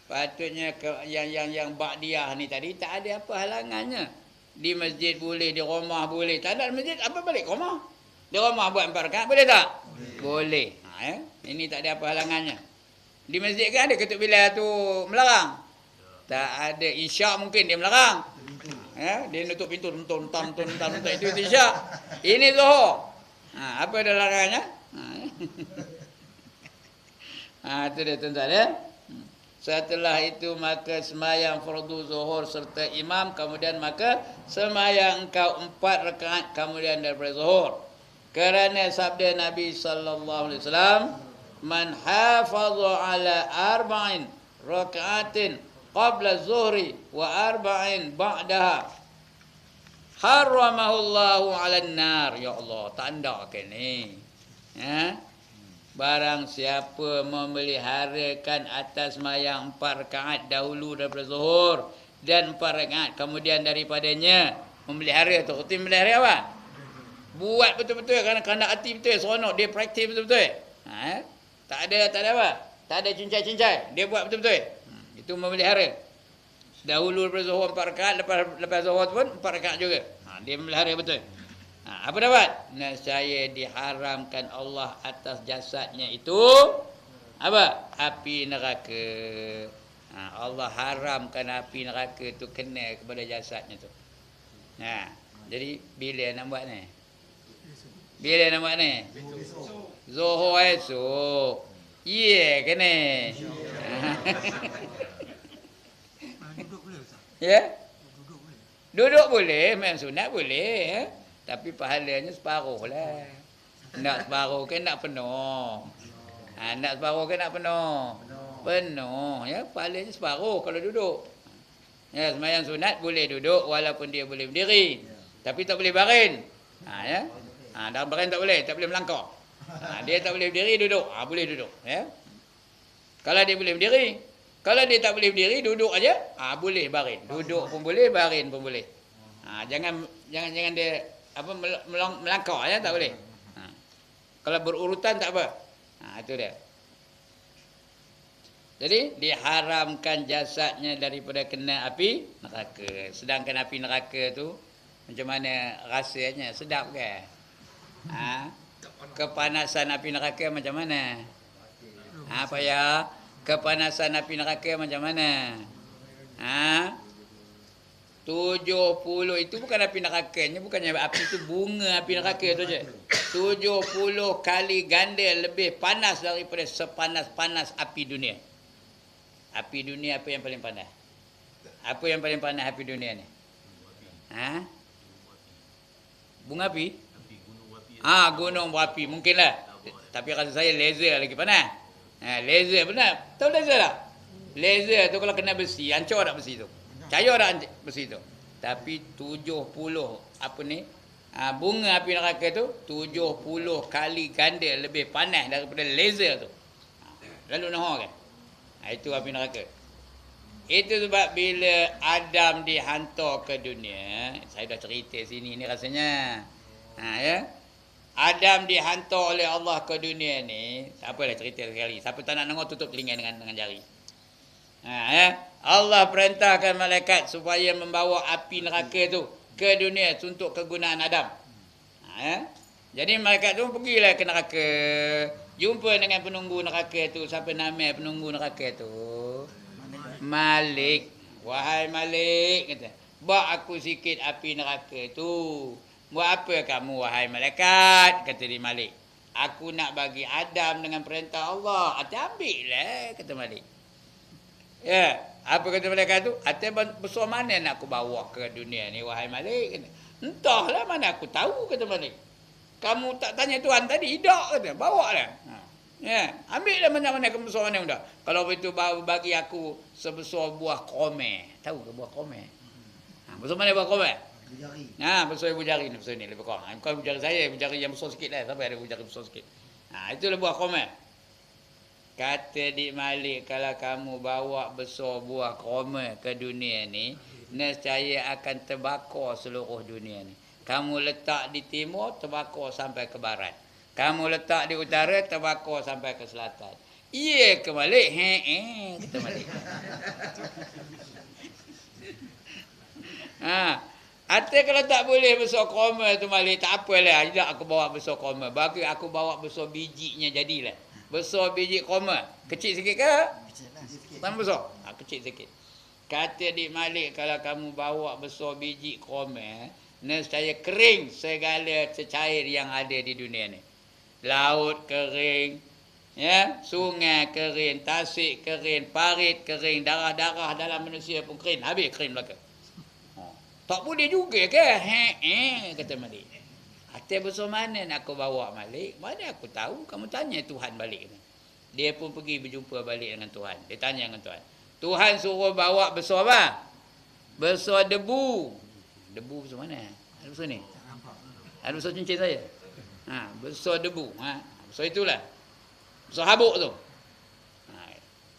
Patutnya yang ba'diyah ni tadi tak ada apa halangannya. Di masjid boleh, di rumah boleh. Tak ada masjid, apa balik ke rumah? Di rumah buat 4 rakaat, boleh tak? Boleh. Ini tak ada apa halangannya. Di masjid kan ada ketuk bilal tu melarang? Tak ada. Isyak mungkin dia melarang. Dia nutup pintu, tonton itu isyak. Ini Zuhur. Apa ada larangannya? Itu dia tuan-tuan ya. Setelah itu maka semayang fardu zuhur serta imam, kemudian maka semayang engkau 4 rakaat kemudian daripada zuhur. Kerana sabda Nabi sallallahu alaihi wasallam, man hafaza ala arba'in raka'atin qabla zuhri wa arba'in ba'daha haramahullahu 'alan nar. Ya Allah, tanda ke ni. Barang siapa memeliharakan atas mayang 4 rakaat dahulu daripada zuhur dan 4 rakaat kemudian daripadanya, memelihara tu. Erti memelihara apa? Buat betul-betul kerana hati betul, seronok dia praktis betul-betul. Tak ada apa? Tak ada cincai-cincai. Dia buat betul-betul. Itu memelihara. Dahulu daripada zuhur 4 rakaat, lepas zuhur pun 4 rakaat juga. Dia memelihara betul. Apa dapat? Nescaya diharamkan Allah atas jasadnya itu apa? Api neraka. Allah haramkan api neraka itu kena kepada jasadnya tu. Jadi bila nak buat ni? Bila nak buat ni? Zuhur esok. Kena. Ya? Duduk boleh, main sunat boleh. Tapi pahalanya separuh lah. Nak separuh ke nak penuh? Nak separuh ke nak penuh? Penuh. Ya, pahalanya separuh kalau duduk. Ya, sembahyang sunat boleh duduk walaupun dia boleh berdiri. Tapi tak boleh baring. Ya. Dalam baring tak boleh melangkah. Dia tak boleh berdiri, duduk. Boleh duduk. Ya. Kalau dia boleh berdiri. Kalau dia tak boleh berdiri, duduk aja. Boleh baring. Duduk pun boleh, baring pun boleh. Jangan dia melangkah ya, tak boleh. Kalau berurutan tak apa. Itu dia. Jadi diharamkan jasadnya daripada kena api neraka. Sedangkan api neraka tu macam mana rasanya? Sedap ke? Kepanasan api neraka macam mana? Apa ya? Kepanasan api neraka macam mana? 70 itu bukan api nerakanya, bukannya api itu bunga api neraka tu je. 70 kali ganda lebih panas daripada sepanas-panas api dunia. Api dunia apa yang paling panas? Apa yang paling panas api dunia ni? Bunga api? Gunung berapi mungkinlah. Tapi rasa saya laser lagi panas. Laser benar. Tahu laser tak? Laser tu kalau kena besi, hancur tak besi tu? Cair tak besi tu? Tapi 70 apa ni? Bunga api neraka tu 70 kali ganda lebih panas daripada laser tu. Lalu nahar kan? Itu api neraka. Itu sebab bila Adam dihantar ke dunia, saya dah cerita sini ni rasanya. Ya. Adam dihantar oleh Allah ke dunia ni, siapalah cerita sekali. Siapa tak nak dengar tutup telinga dengan jari. Ya. Allah perintahkan malaikat supaya membawa api neraka tu ke dunia untuk kegunaan Adam. Ya. Jadi malaikat tu pergilah ke neraka, jumpa dengan penunggu neraka tu. Siapa nama penunggu neraka tu? Malik. Wahai Malik, kata, bak aku sikit api neraka tu. Buat apa kamu wahai malaikat? Kata dia Malik. Aku nak bagi Adam dengan perintah Allah. Atas ambil lah, kata Malik. Ya, apa kata malaikat tu? Atas besar mana nak aku bawa ke dunia ni wahai Malik? Kata, entahlah, mana aku tahu, kata Malik. Kamu tak tanya Tuhan tadi? Tak, kata. Bawa lah. Ya, ambil lah mana-mana besar mana dah. Kalau begitu bagi aku sebesar buah kome. Tahu ke buah kome? Besar mana buah kome? Bujari. Besar ibu jari ni, besar ni lebih kurang. Bukan ibu jari saya, ibu jari yang besar sikit lah. Sampai ada ibu jari besar sikit. Itulah buah kome. Kata Dik Malik, kalau kamu bawa besar buah kome ke dunia ni, nescaya akan terbakar seluruh dunia ni. Kamu letak di timur, terbakar sampai ke barat. Kamu letak di utara, terbakar sampai ke selatan. Iya ke Malik? Kata Malik. Atas kalau tak boleh besar koma tu Malik, tak apalah. Tidak aku bawa besar koma. Bagi aku bawa besar bijinya jadilah. Besar biji koma. Kecil sikit ke? Tak besar. Kecil sikit. Kata Dik Malik, kalau kamu bawa besar biji koma, nescaya kering segala cecair yang ada di dunia ni. Laut kering, ya, sungai kering, tasik kering, parit kering, darah-darah dalam manusia pun kering. Habis kering belaka. Tak boleh juga ke? Kata Malik. Atas besar mana nak aku bawa Malik? Mana aku tahu? Kamu tanya Tuhan balik. Dia pun pergi berjumpa balik dengan Tuhan. Dia tanya dengan Tuhan. Tuhan suruh bawa besar apa? Besar debu. Debu besar mana? Ada besar ni? Ada besar cincin saya? Besar debu. Besar itulah. Besar habuk tu.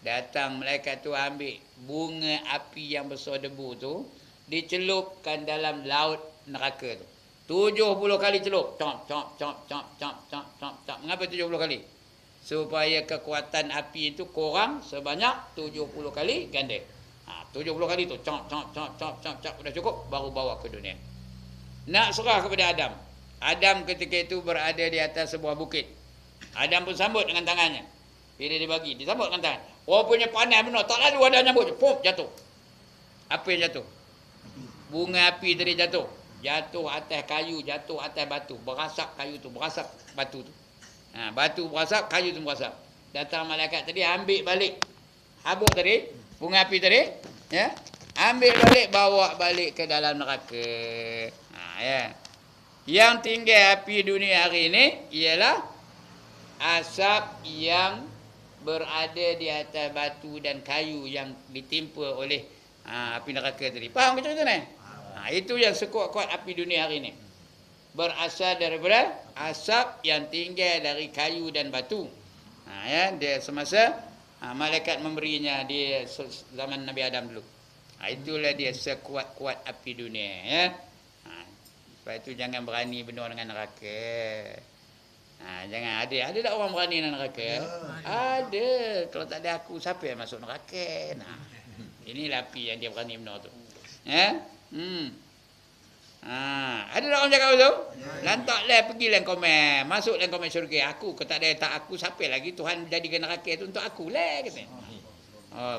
Datang malaikat tu ambil bunga api yang besar debu tu, dicelupkan dalam laut neraka tu. 70 kali celup. Cop. Mengapa 70 kali? Supaya kekuatan api itu kurang sebanyak 70 kali ganda. 70 kali tu. Cop. Dah cukup, baru bawa ke dunia. Nak serah kepada Adam. Adam ketika itu berada di atas sebuah bukit. Adam pun sambut dengan tangannya. Bila dia bagi, dia sambut dengan tangan. Rupanya panas benar. Tak lalu ada nyambut. Pum, jatuh. Apa yang jatuh? Bunga api tadi jatuh. Jatuh atas kayu, jatuh atas batu. Berasap kayu tu, berasap batu tu. Batu berasap, kayu tu berasap. Datang malaikat tadi ambil balik habuk tadi, bunga api tadi, ya. Ambil balik, bawa balik ke dalam neraka. Ya. Yang tinggal api dunia hari ini ialah asap yang berada di atas batu dan kayu yang ditimpa oleh api neraka tadi. Faham ke cerita ni? Itu yang sekuat-kuat api dunia hari ini. Berasal daripada asap yang tinggal dari kayu dan batu. Ya, dia semasa malaikat memberinya di zaman Nabi Adam dulu. Itulah dia sekuat-kuat api dunia. Ya. Sebab itu jangan berani benar dengan neraka. Jangan ada tak orang berani dengan neraka? Ada. Kalau tak ada aku, siapa yang masuk neraka? Inilah api yang dia berani benar tu. Ya? Ada tak orang cakap tu? Lantaklah pergi dalam komen. Masuk dalam komen syurga. Aku, kalau tak ada tak aku, siapa lagi Tuhan jadikan neraka tu untuk aku lah. Kata.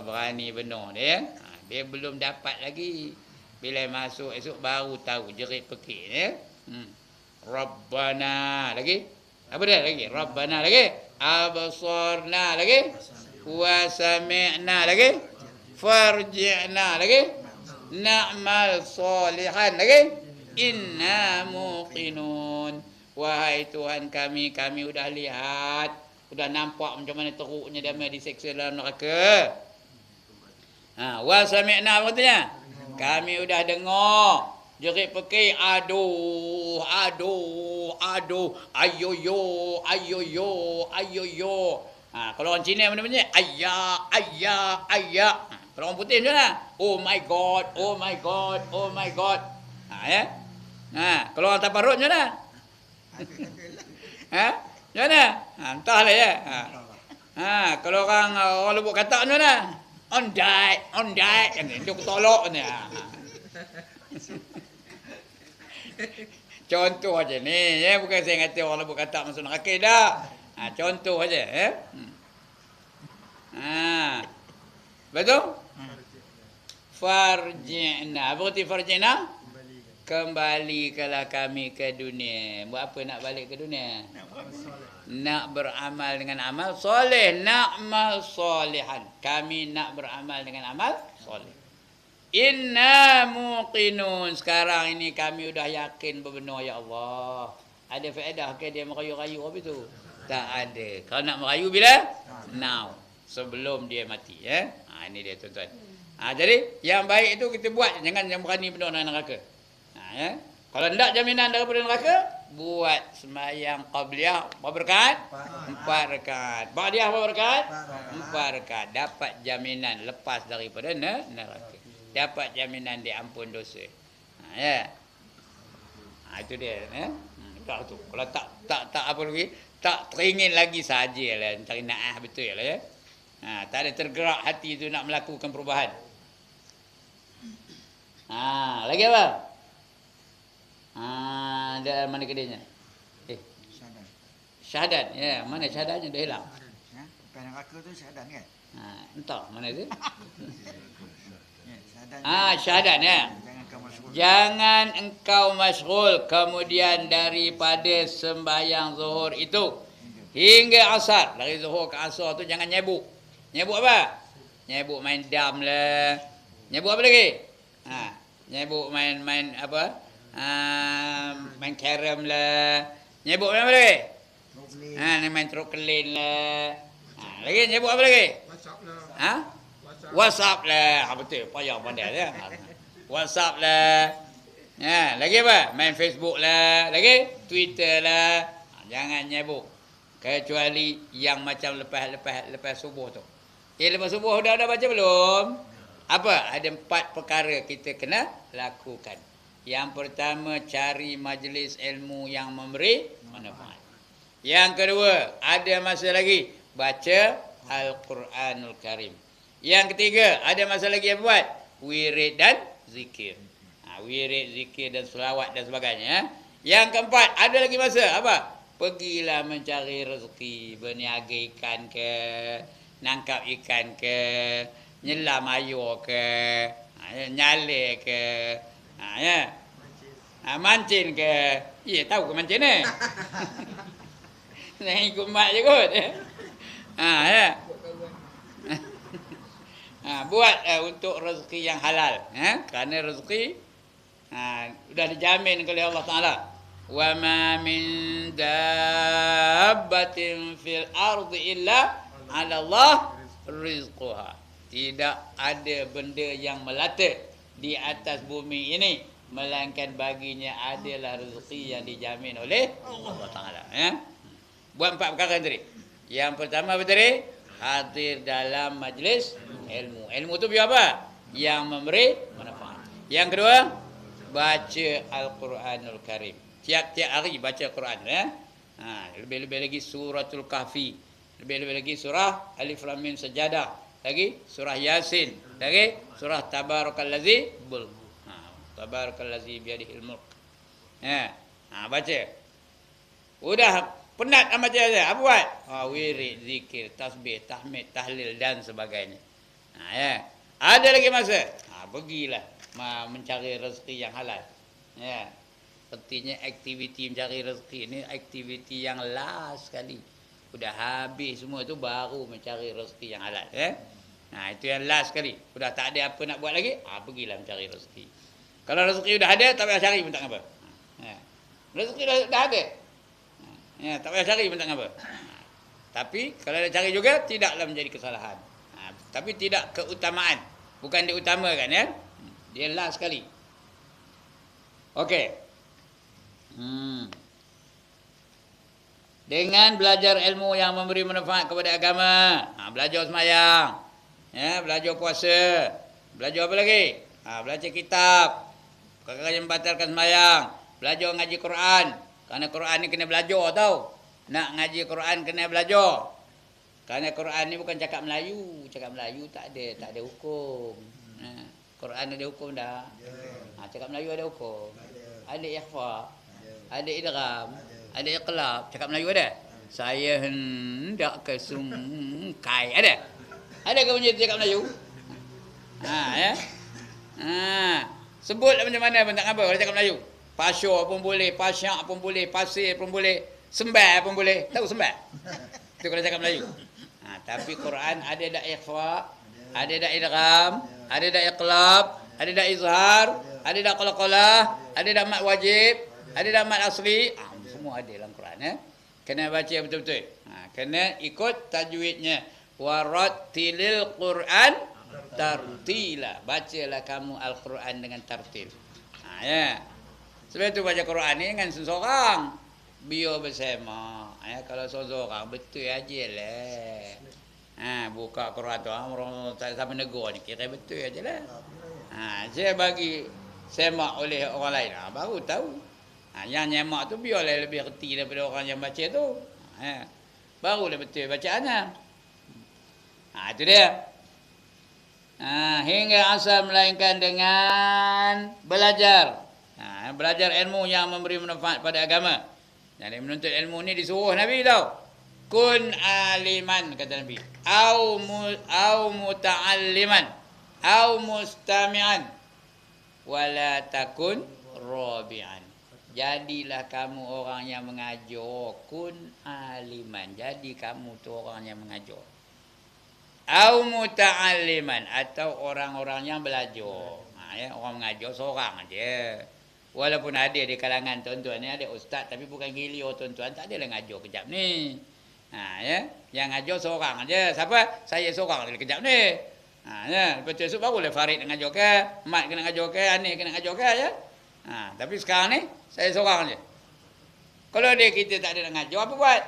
Berani benar dia. Dia belum dapat lagi. Bila masuk esok baru tahu jerit pekik ya. Rabbana lagi. Apa dia lagi? Rabbana lagi. Absarna lagi. Wa sami'na lagi. Farji'na lagi. Na'mal salihan lagi. Inna muqinun. Wahai Tuhan kami sudah lihat, Sudah nampak macam mana teruknya dia diseksa dalam neraka. Wa sami'na maksudnya. Kami udah dengar. Jerit pekik, aduh, ayoyo. Kalau orang Cina mana bunyi? Ayyak. Kalau orang putih macam mana? Oh my god. Ya. Kalau orang Taparut macam mana? Macam mana? Entahlah ya. Kalau orang Lubuk Katak macam mana? On die. Dia tolak ni. Contoh aja ni, ya, bukan saya kata orang Lubuk Katak masuk neraka dah. Contoh aja, ya. Betul? Farji'na. Apa arti farji'na? Kembalikanlah kami ke dunia. Buat apa nak balik ke dunia? Nak beramal dengan amal soleh. Na'mal solehan. Kami nak beramal dengan amal soleh. Inna muqinun. Sekarang ini kami sudah yakin benar ya Allah. Ada faedah ke dia merayu-rayu apa itu? Tak ada. Kalau nak merayu bila? Now. Sebelum dia mati. Ya? Ini dia tuan-tuan. Jadi yang baik itu kita buat. Jangan yang berani penuh dengan neraka. Ya? Kalau tidak jaminan daripada neraka, buat sembahyang qabliyah berapa rakaat? 4 rakaat. Ba'diyah berapa rakaat? 4 rakaat. Dapat jaminan lepas daripada neraka. Dapat jaminan diampun dosa. Ya. Itu dia, ya. Tak tu. Kalau tak apa lagi, tak teringin lagi sajalah cari naah betul lah ya. Tak ada tergerak hati tu nak melakukan perubahan. Lagi apa? Ada mana kedainya? Syahadat. Ya, mana syahadatnya dah hilang? Pen neraka tu syahadat kan? Entah mana tu. Syahadat. Syahadat ya. Jangan engkau masyghul kemudian daripada sembahyang zuhur itu hingga asar. Dari zuhur ke asar tu jangan nyebuk. Nyebuk apa? Nyebuk main dam lah. Nyebuk apa lagi? Nyebuk main apa? Main carom lah. Nyebuk apa lagi? Main truk kelin lah. Lagi nyebuk apa lagi? WhatsApp lah. Betul, payah pandai ya. WhatsApp lah. Lagi apa? Main Facebook lah. Lagi Twitter lah. Jangan nyebuk. Kecuali yang macam lepas subuh tu. Lepas subuh dah baca belum? Apa? Ada 4 perkara kita kena lakukan. Yang pertama, cari majlis ilmu yang memberi manfaat. Yang kedua, ada masa lagi baca Al-Quranul Karim. Yang ketiga, ada masa lagi yang buat wirid dan zikir. Wirid, zikir dan selawat dan sebagainya. Yang keempat, ada lagi masa apa? Pergilah mencari rezeki, berniaga ikan ke, nangkap ikan ke, nyelam ayur ke, nyale ke, mancin ke. Ya, tahu ke mancin ni? Saya ikut mak je kot. Ya. Buat untuk rezeki yang halal. Kerana rezeki sudah dijamin oleh Allah Ta'ala. Wa ma min dabbatin fil ardi illa 'ala Allah rizquha. Tidak ada benda yang melata di atas bumi ini melainkan baginya adalah rezeki yang dijamin oleh Allah Ta'ala. Buat 4 perkara tadi. Yang pertama apa tadi? Hadir dalam majlis ilmu. Ilmu tu biar apa? Yang memberi manfaat. Yang kedua, baca Al-Quranul Karim. Tiap-tiap hari baca Quran. Lebih-lebih lagi suratul Kahfi. Lebih-lebih lagi surah Alif Lam Mim Sajadah. Lagi surah Yasin. Lagi surah Tabarakallazi Mulk. Tabarakallazi biyadihil mulk. Baca. Udah penat amat je. Apa buat? Wirid, zikir, tasbih, tahmid, tahlil dan sebagainya. Ada lagi masa? Pergilah mencari rezeki yang halal. Sepertinya aktiviti mencari rezeki ini aktiviti yang last sekali. Sudah habis semua tu baru mencari rezeki yang halal. Itu yang last sekali. Sudah tak ada apa nak buat lagi, pergilah mencari rezeki. Kalau rezeki sudah ada, tak payah cari pun tak apa. Rezeki dah ada. Tak payah cari pun tak apa. Tapi kalau ada cari juga tidaklah menjadi kesalahan. Tapi tidak keutamaan. Bukan diutamakan ya. Dia last sekali. Okey. Dengan belajar ilmu yang memberi manfaat kepada agama. Belajar sembahyang. Ya, belajar puasa. Belajar apa lagi? Belajar kitab. Perkara yang membatalkan sembahyang. Belajar ngaji Quran. Kerana Quran ni kena belajar tau. Nak ngaji Quran kena belajar. Kerana Quran ni bukan cakap Melayu. Cakap Melayu tak ada hukum. Quran ada hukum dah. Cakap Melayu ada hukum. Ada ikhfa. Ada idgham. Ada iqlab. Cakap Melayu ada? Saya hendak ke Sungkai. Ada? Ada ke punya cakap Melayu? Ya. Sebut macam mana pun tak apa kalau cakap Melayu. Pasyur pun boleh, pasyak pun boleh, pasir pun boleh, sembah pun boleh. Tahu sembah? Itu kalau cakap Melayu. Tapi Quran ada dak ikhfa, ada dak idgham, ada dak iqlab, ada dak izhar, ada dak qalqalah, ada dak mat wajib, ada dak mat asli. Semua ada dalam Quran ya. Kena baca betul-betul. Kena ikut tajwidnya. Warattilil Quran tartila. Bacalah kamu Al-Quran dengan tartil. Ya. Sebab itu baca Quran ni dengan seseorang. Biar bersama. Kalau seseorang betul aja lah. Buka Quran tu orang tak sampai negur ni. Kira betul aja lah. Saya bagi semak oleh orang lain. Baru tahu. Yang nyemak tu biarlah lebih reti daripada orang yang baca tu. Barulah betul bacaannya. Itu dia. Hingga asal melainkan dengan belajar. Belajar ilmu yang memberi manfaat pada agama. Jadi menuntut ilmu ni disuruh Nabi tau. Kun aliman kata Nabi. Au muta'alliman. Au mustami'an. Wala takun rabi'an. Jadilah kamu orang yang mengajar. Kun aliman. Jadi kamu tu orang yang mengajar. Au muta'alliman. Atau orang-orang yang belajar. Orang mengajar seorang aja. Walaupun ada di kalangan tuan-tuan ni ada ustaz tapi bukan gilio tuan-tuan, tak adalah ngajar kejap ni. Yang ngajar seorang aja. Siapa? Saya seorang dalam kejap ni. Lepas tu esok barulah Farid nak ngajar ke, Mat kena ngajar ke, Anis kena ngajar ke ya. Tapi sekarang ni saya seorang aja. Kalau dia kita tak ada nak ngajar, apa buat?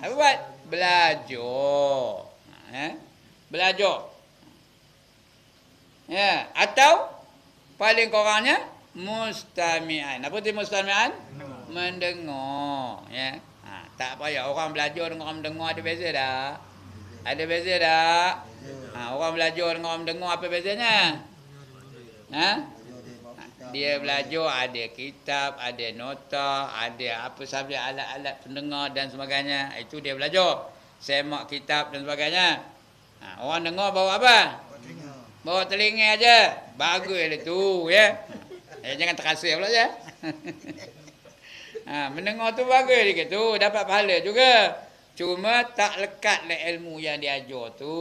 Apa buat? Belajar. Belajar. Ya, atau paling kurangnya mustami'an. Apa tu mustami'an? Mendengar. Ya. Tak payah orang belajar dengan orang mendengar ada beza dah. Ada beza dah. Orang belajar dengan orang mendengar apa bezanya? Dia belajar ada kitab, ada nota, ada apa sahaja alat-alat pendengar dan sebagainya. Itu dia belajar. Semak kitab dan sebagainya. Orang dengar bawa apa? Bawa telinga aja. Baguslah tu ya. Jangan terasa pula ya. Mendengar tu bagus dia tu, dapat pahala juga. Cuma tak lekatlah ilmu yang diajar tu.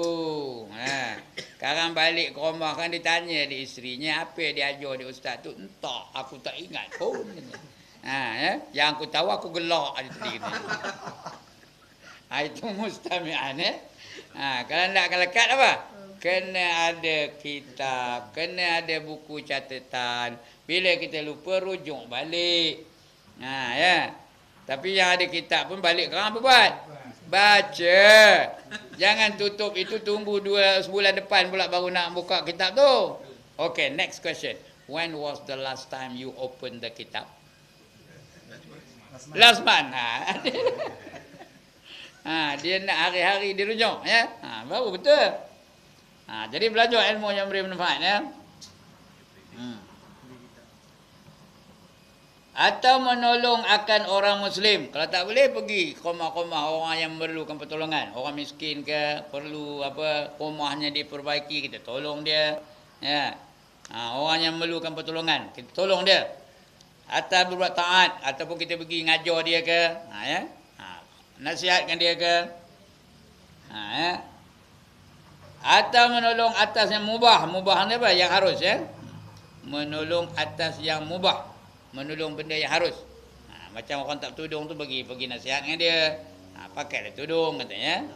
Sekarang balik ke rumah kan ditanya di isterinya apa yang diajar di ustaz tu. Entah, aku tak ingat pun. Yang aku tahu aku gelak ada tadi. Itu mustami'an kalau nak lekat apa? Kena ada kitab, kena ada buku catatan. Bila kita lupa rujuk balik. Tapi yang ada kitab pun balik sekarang apa buat? Baca. Jangan tutup itu, tunggu sebulan depan pula baru nak buka kitab tu. Okay, next question. When was the last time you open the kitab? Last month. Dia nak hari-hari dirujuk ya. Baru betul. Jadi belajar ilmu yang beri manfaat ya. Atau menolong akan orang Muslim. Kalau tak boleh pergi rumah-rumah orang yang memerlukan pertolongan. Orang miskin ke, perlu apa, rumahnya diperbaiki, kita tolong dia. Ya. Orang yang memerlukan pertolongan, kita tolong dia. Atau berbuat taat, ataupun kita pergi ngajar dia ke, ya. Nasihatkan dia ke. Ya. Atau menolong atas yang mubah. Mubah ni apa? Yang harus ya. Menolong atas yang mubah. Menolong benda yang harus. Macam orang tak tudung tu pergi nasihat dengan dia. Pakailah tudung katanya.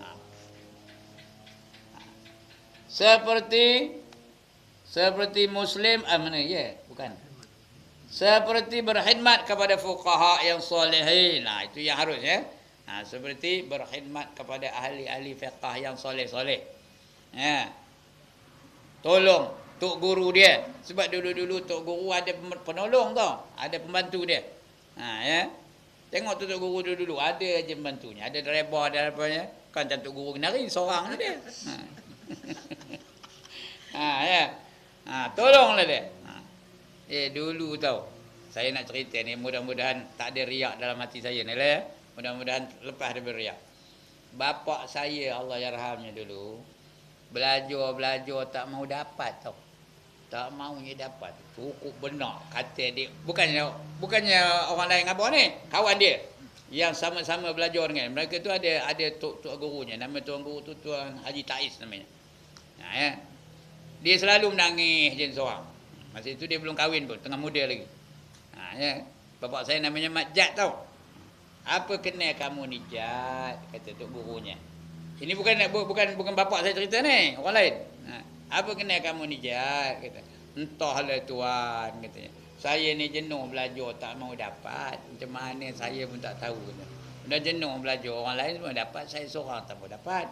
Seperti muslim mana ya? Bukan. Seperti berkhidmat kepada fuqaha yang solehin. Nah, itu yang harus ya. Nah, seperti berkhidmat kepada ahli-ahli fiqh yang soleh-soleh. Ya. Tolong tok guru dia. Sebab dulu-dulu tok guru ada penolong tau. Ada pembantu dia. Ya. Tengok tok guru dulu ada aja pembantunya. Ada driver, ada apanya. Kan tok guru nari seorang dia. Ya. Tolonglah dia. Dulu tau. Saya nak cerita ni, mudah-mudahan tak ada riak dalam hati saya ni lah ya. Mudah-mudahan lepas daripada riak. Bapak saya, Allah yarhamnya dulu, belajar tak mau dapat tau. Tak maunya dapat. Cukup benar kata dia. Bukannya orang lain apa ni, kawan dia yang sama-sama belajar dengan mereka tu ada tok gurunya. Nama tuan guru tu Tuan Haji Taiz namanya. Ya. Dia selalu menangis je seorang. Masa itu dia belum kahwin pun, tengah muda lagi. Ya. Bapak saya namanya Mat Jat tau. Apa kena kamu ni Jat? Kata tok gurunya. Ini bukan bapak saya cerita ni, orang lain. Apa kena kamu ni Jat? Kata. Entahlah tuan, katanya. Saya ni jenuh belajar tak mau dapat. Macam mana saya pun tak tahu. Kata. Dah jenuh belajar, orang lain semua dapat, saya seorang tak mau dapat.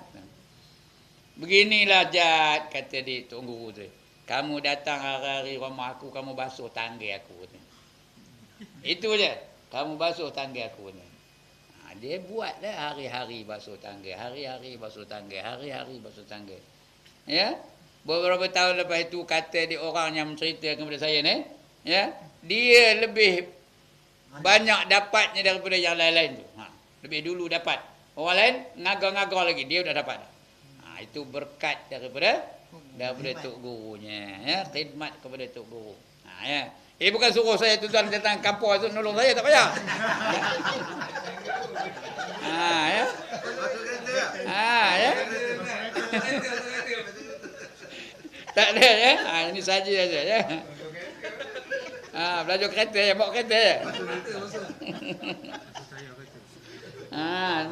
Beginilah Jat, kata dia tok guru tu. Kamu datang hari-hari rumah aku, kamu basuh tangga aku. Itu je. Kamu basuh tangga aku. Dia buatlah hari-hari basuh tangga. Hari-hari basuh tangga. Hari-hari basuh tangga. Ya. Beberapa tahun lepas itu, kata dia orang yang mencerita kepada saya ni. Ya. Dia lebih banyak dapatnya daripada yang lain-lain tu. Lebih dulu dapat. Orang lain ngagar-ngagar lagi. Dia dah dapat. Itu berkat daripada tok gurunya, ya, khidmat kepada tok guru. Ya. Bukan suruh saya tuan datang kampung tu nolong saya, tak payah. Ya. Ya. Tak ada ya. Ini saja ya. Belajar kereta ya, bawa kereta ya.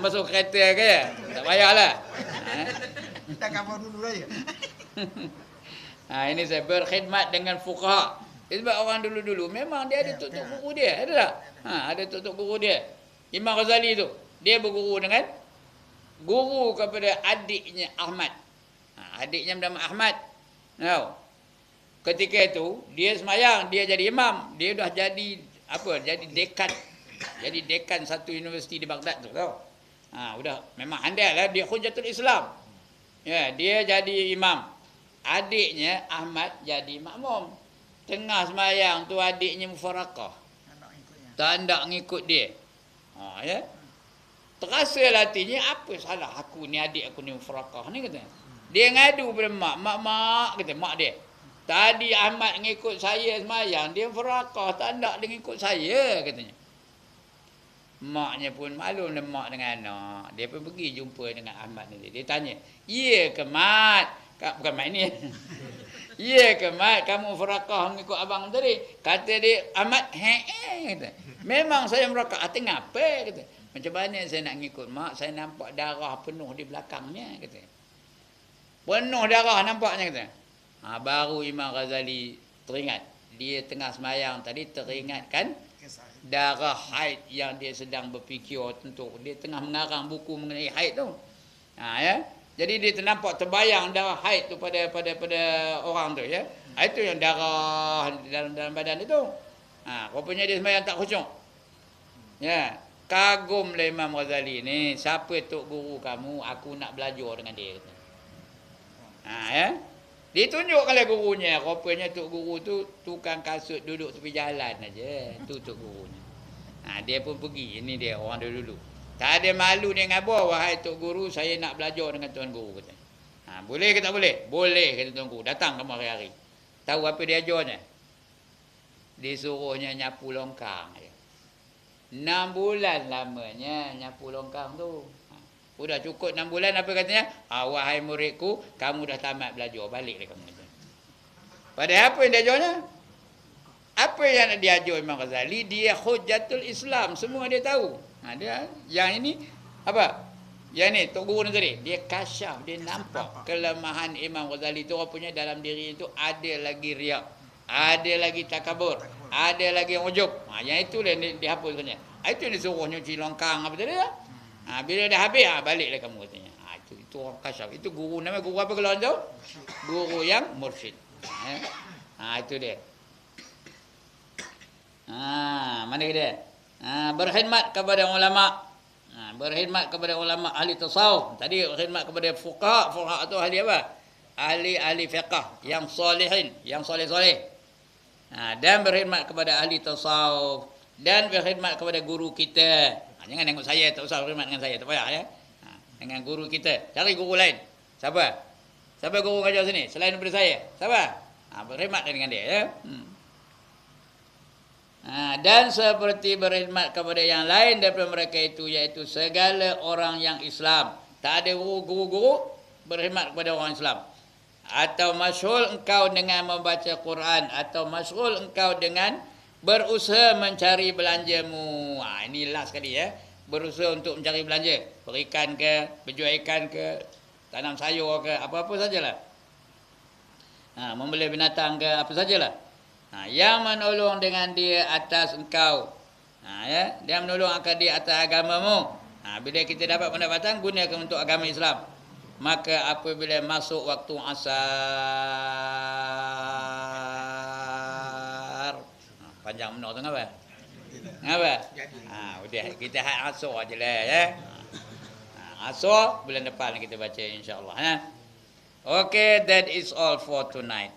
Masuk kereta ke? Tak payahlah. Kita kampung dulu aja. Ini saya berkhidmat dengan fuqaha. Sebab orang dulu-dulu memang dia ada tok guru dia, ada tak? Ada tok guru dia. Imam Ghazali tu, dia berguru dengan guru kepada adiknya Ahmad. Adiknya bernama Ahmad. Tahu? Ketika itu dia semayang, dia jadi imam, dia dah jadi apa? Jadi dekan. Jadi dekan satu universiti di Baghdad tu, tahu? Udah memang andai lah dia Hujatul Islam. Ya, dia jadi imam. Adiknya Ahmad jadi makmum. Tengah semayang tu adiknya mufarakah. Tak nak ngikut dia. Ya. Terasa hatinya, apa salah aku ni, adik aku ni mufarakah ni, kata. Dia ngadu pada mak, kata mak dia. Tadi Ahmad ngikut saya semayang, dia mufarakah, tak nak dia ngikut saya, katanya. Maknya pun maklum lah mak dengan anak. Dia pun pergi jumpa dengan Ahmad ni. Dia tanya, "Ya ke Mat?" Bukan Mat ni. "Ya ke Mat, kamu furakah mengikut abang tadi?" Kata dia, Ahmad, kata. "Memang saya furakah." "Tengah apa?" kata. "Macam mana saya nak ngikut mak? Saya nampak darah penuh di belakangnya," kata. "Penuh darah nampaknya," kata. Baru Imam Ghazali teringat. Dia tengah semayang tadi teringatkan darah haid yang dia sedang berfikir tentu. Dia tengah mengarang buku mengenai haid tu. Ya. Jadi dia ternampak terbayang darah haid tu pada orang tu ya. Itu yang darah dalam badan itu. Rupanya dia sembahyang tak khusyuk. Ya. Kagumlah Imam Ghazali ni, siapa tok guru kamu, aku nak belajar dengan dia. Ya. Dia tunjuk kalau gurunya, rupanya tok guru tu tukang kasut duduk tepi jalan aja. Tu tok gurunya. Dia pun pergi. Ini dia orang dulu. Tak ada malu dia ngabur, "Wahai tok guru, saya nak belajar dengan tuan guru," kata. Boleh ke tak boleh? Boleh, kata tuan guru. Datang kamu hari-hari. Tahu apa dia ajarnya? Disuruhnya nyapu longkang. 6 bulan lamanya nyapu longkang tu. Sudah cukup 6 bulan, apa katanya? "Wahai muridku, kamu dah tamat belajar, baliklah kamu." Padahal apa yang dia ajarnya? Apa yang nak diajar Imam Ghazali? Dia Hujatul Islam, semua dia tahu. Dia yang ini apa? Yang ni Tok Guru ni tadi, dia kasyaf, dia nampak kelemahan Imam Ghazali tu rupanya dalam diri itu ada lagi riak, ada lagi takabur, ada lagi ujub. Yang itulah yang dihapus katanya. Itu yang disuruh nyuci longkang apa tadi lah. Bila dah habis, baliklah kamu katanya. Itu orang kasyaf. Itu guru nama guru apa kalau tu? Guru yang mursyid. Itu dia. Mana dia? Berkhidmat kepada ulama. Berkhidmat kepada ulama ahli tasawuf. Tadi berkhidmat kepada fuqaha. Fuqaha tu ahli apa? Ahli fiqh yang solehin, yang soleh-soleh. Dan berkhidmat kepada ahli tasawuf dan berkhidmat kepada guru kita. Jangan tengok saya, tak usah berkhidmat dengan saya, tak payah ya. Dengan guru kita. Cari guru lain. Siapa? Siapa guru ngajar sini selain daripada saya? Siapa? Berkhidmat dengan dia ya. Dan seperti berkhidmat kepada yang lain daripada mereka itu, iaitu segala orang yang Islam. Tak ada guru-guru berkhidmat kepada orang Islam. Atau masyghul engkau dengan membaca Quran, atau masyghul engkau dengan berusaha mencari belanjamu. Ini last sekali ya. Berusaha untuk mencari belanja, berikan ke, berjual ikan ke, tanam sayur ke, apa-apa sajalah. Membeli binatang ke, apa sajalah. Yang menolong dengan dia atas engkau. Ya, dia menolong akan dia atas agamamu. Bila kita dapat pendapatan, gunakan untuk agama Islam. Maka apabila masuk waktu asar, panjang benar tu ngapa? Ngapa? Udah kita hak asar aje lah ya. Asar bulan depan kita baca insya-Allah ya. Okay, that is all for tonight.